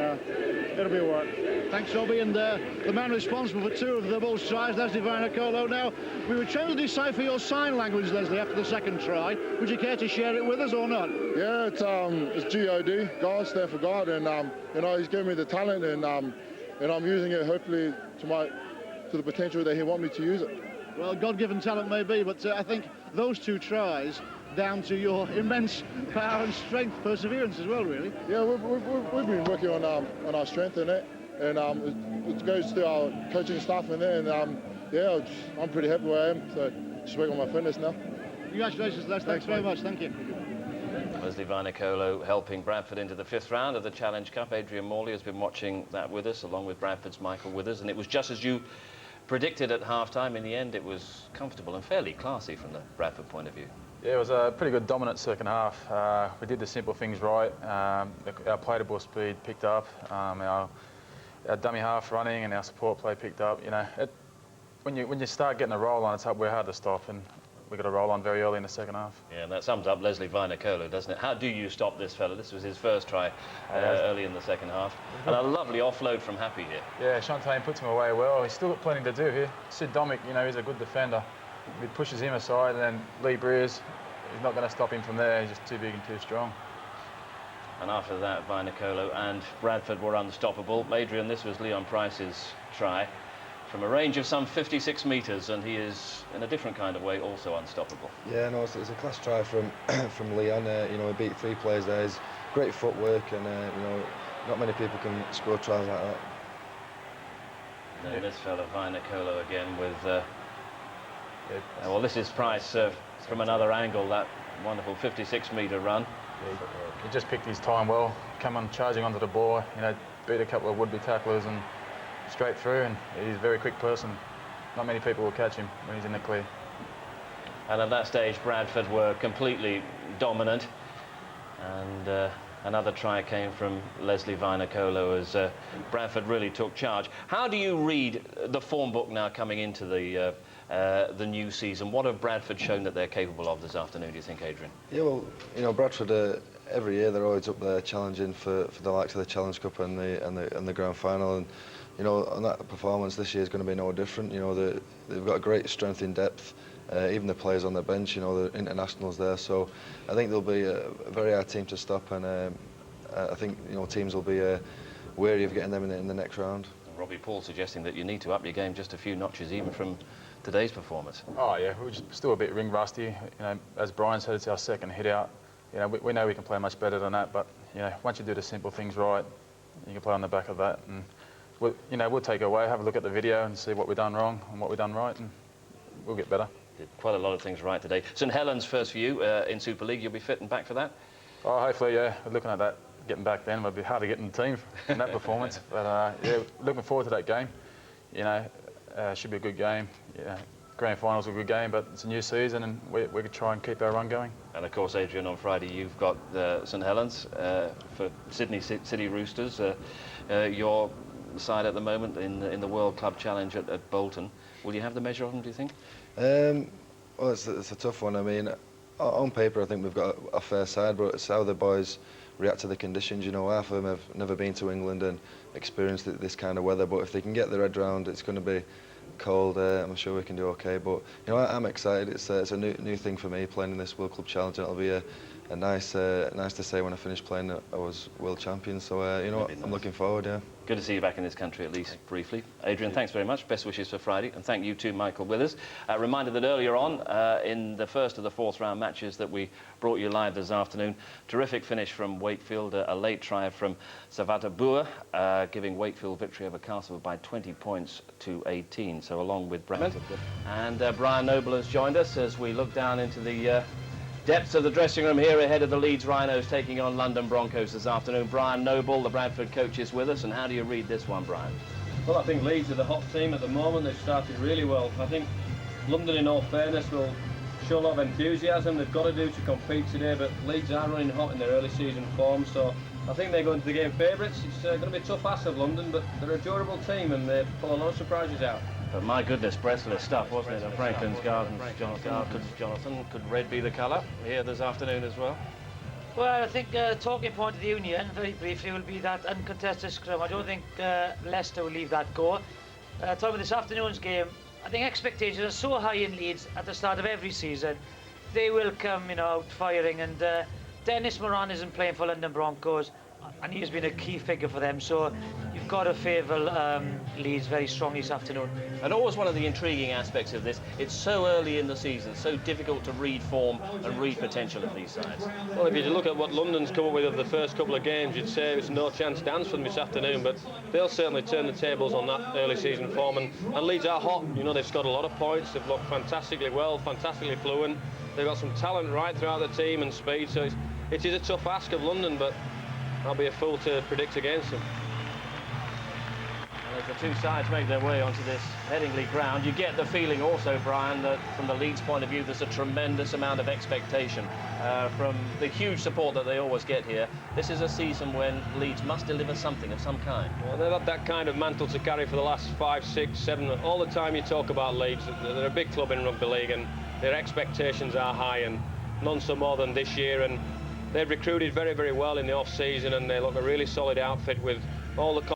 it'll be all right.
Thanks, Robbie. And the man responsible for 2 of the Bulls' tries, Leslie Vinicolo. Now, we were trying to decipher your sign language, Leslie, after the second try. Would you care to share it with us or not?
Yeah, it's God. God stands for God, and you know, He's given me the talent, and I'm using it hopefully to the potential that He wants me to use it.
Well, God-given talent may be, but I think those 2 tries down to your immense power and strength, perseverance as well, really.
Yeah, we've been working on our strength in it, and it goes to our coaching staff in there, and yeah, I'm pretty happy where I am, so just work on my fitness now.
Congratulations, Les. Thanks very much. Thank you.
Leslie Vinicolo helping Bradford into the 5th round of the Challenge Cup. Adrian Morley has been watching that with us, along with Bradford's Michael Withers, and it was just as you predicted at half-time. In the end, it was comfortable and fairly classy from the Bradford point of view.
Yeah, it was a pretty good dominant second half. We did the simple things right. Our playable speed picked up. Our dummy half running and our support play picked up. You know, when you start getting a roll on, we're hard to stop, and we got a roll on very early in the second half.
Yeah, and that sums up Leslie Vinicolo, doesn't it? How do you stop this fella? This was his first try early in the second half. And a lovely offload from Happy here.
Yeah, Chantain puts him away well. He's still got plenty to do here. Sid Domick, you know, he's a good defender. He pushes him aside, and then Lee Breers, he's not going to stop him from there. He's just too big and too strong.
And after that, Vinicolo and Bradford were unstoppable. Adrian, this was Leon Price's try from a range of some 56 metres, and he is, in a different kind of way, also unstoppable.
Yeah, no, it's a class try from Leon. You know, he beat 3 players there. He's great footwork, and you know, not many people can score tries like that.
And then this fellow Vinicolo again with. Well, this is Price from another angle. That wonderful 56-metre run.
Yeah, he just picked his time well. Come on, charging onto the ball. You know, beat a couple of would-be tacklers and straight through, and he's a very quick person. Not many people will catch him when he's in the clear. And
at that stage, Bradford were completely dominant, and Another try came from Leslie Vinacolo as Bradford really took charge. How do you read the form book now coming into the new season? What have Bradford shown that they're capable of this afternoon, do you think, Adrian?
Yeah, well, you know, Bradford, every year they're always up there challenging for the likes of the Challenge Cup and the grand final, and you know, on that performance this year is going to be no different. You know, they've got a great strength in depth. Even the players on the bench, you know, the internationals there. So I think they'll be a very hard team to stop, and I think, you know, teams will be wary of getting them in the next round.
Robbie Paul suggesting that you need to up your game just a few notches even from today's performance.
Oh yeah, we're just still a bit ring rusty. You know, as Brian said, it's our second hit out. You know, we know we can play much better than that, but you know, once you do the simple things right, you can play on the back of that. And we'll take it away, have a look at the video and see what we've done wrong and what we've done right, and we'll get better.
Did quite a lot of things right today. St Helens first for you in Super League. You'll be fit and back for that?
Oh, hopefully, yeah. We're looking at that, getting back then. It'll be hard to get in the team in that performance. But yeah, looking forward to that game. You know, should be a good game. Yeah, grand final's a good game, but it's a new season and we could try and keep our run going.
And of course, Adrian, on Friday you've got St Helens for Sydney City Roosters. Your side at the moment in the World Club Challenge at Bolton. Will you have the measure of them, do you think?
Well, it's a tough one. I mean, on paper, I think we've got a fair side, but it's how the boys react to the conditions. You know, half of them have never been to England and experienced this kind of weather, but if they can get their head round, it's going to be cold. I'm sure we can do okay. But you know, I'm excited. It's a new thing for me playing in this World Club Challenge, and it'll be a nice to say when I finish playing I was world champion. So you know what, I'm looking forward. Yeah.
Good to see you back in this country, at least briefly. Adrian, thanks very much. Best wishes for Friday. And thank you too, Michael Withers. Reminder that earlier on, in the first of the fourth round matches that we brought you live this afternoon, terrific finish from Wakefield, a late try from Savata Boer, giving Wakefield victory over Castleford by 20 points to 18. So along with Bradford. And Brian Noble has joined us as we look down into the depths of the dressing room here ahead of the Leeds Rhinos taking on London Broncos this afternoon. Brian Noble, the Bradford coach, is with us. And how do you read this one, Brian?
Well, I think Leeds are the hot team at the moment. They've started really well. I think London, in all fairness, will show a lot of enthusiasm. They've got to do to compete today, but Leeds are running hot in their early season form, so I think they're going to the game favourites. It's going to be a tough ask of London, but they're a durable team and they pull a lot of surprises out.
But my goodness, breathless stuff, wasn't it? And Franklin's Gardens, Jonathan, could red be the colour here this afternoon as well?
Well, I think the talking point of the Union, very briefly, will be that uncontested scrum. I don't think Leicester will leave that go. Talking about this afternoon's game, I think expectations are so high in Leeds at the start of every season. They will come, you know, out firing, and Dennis Moran isn't playing for London Broncos, and he has been a key figure for them, so you've got to favour Leeds very strongly this afternoon.
And always one of the intriguing aspects of this, it's so early in the season, so difficult to read form and read potential of these sides.
Well, if you look at what London's come up with over the first couple of games, you'd say it's no chance dance for them this afternoon, but they'll certainly turn the tables on that early season form, and Leeds are hot. You know, they've scored a lot of points, they've looked fantastically well, fantastically fluent, they've got some talent right throughout the team and speed, so it is a tough ask of London, but I'll be a fool to predict against them.
As the two sides make their way onto this Headingley ground, you get the feeling also, Brian, that from the Leeds point of view, there's a tremendous amount of expectation from the huge support that they always get here. This is a season when Leeds must deliver something of some kind.
Well, they've had that kind of mantle to carry for the last 5, 6, 7... All the time you talk about Leeds, they're a big club in rugby league, and their expectations are high, and none so more than this year. And they've recruited very, very well in the off-season, and they look a really solid outfit with all the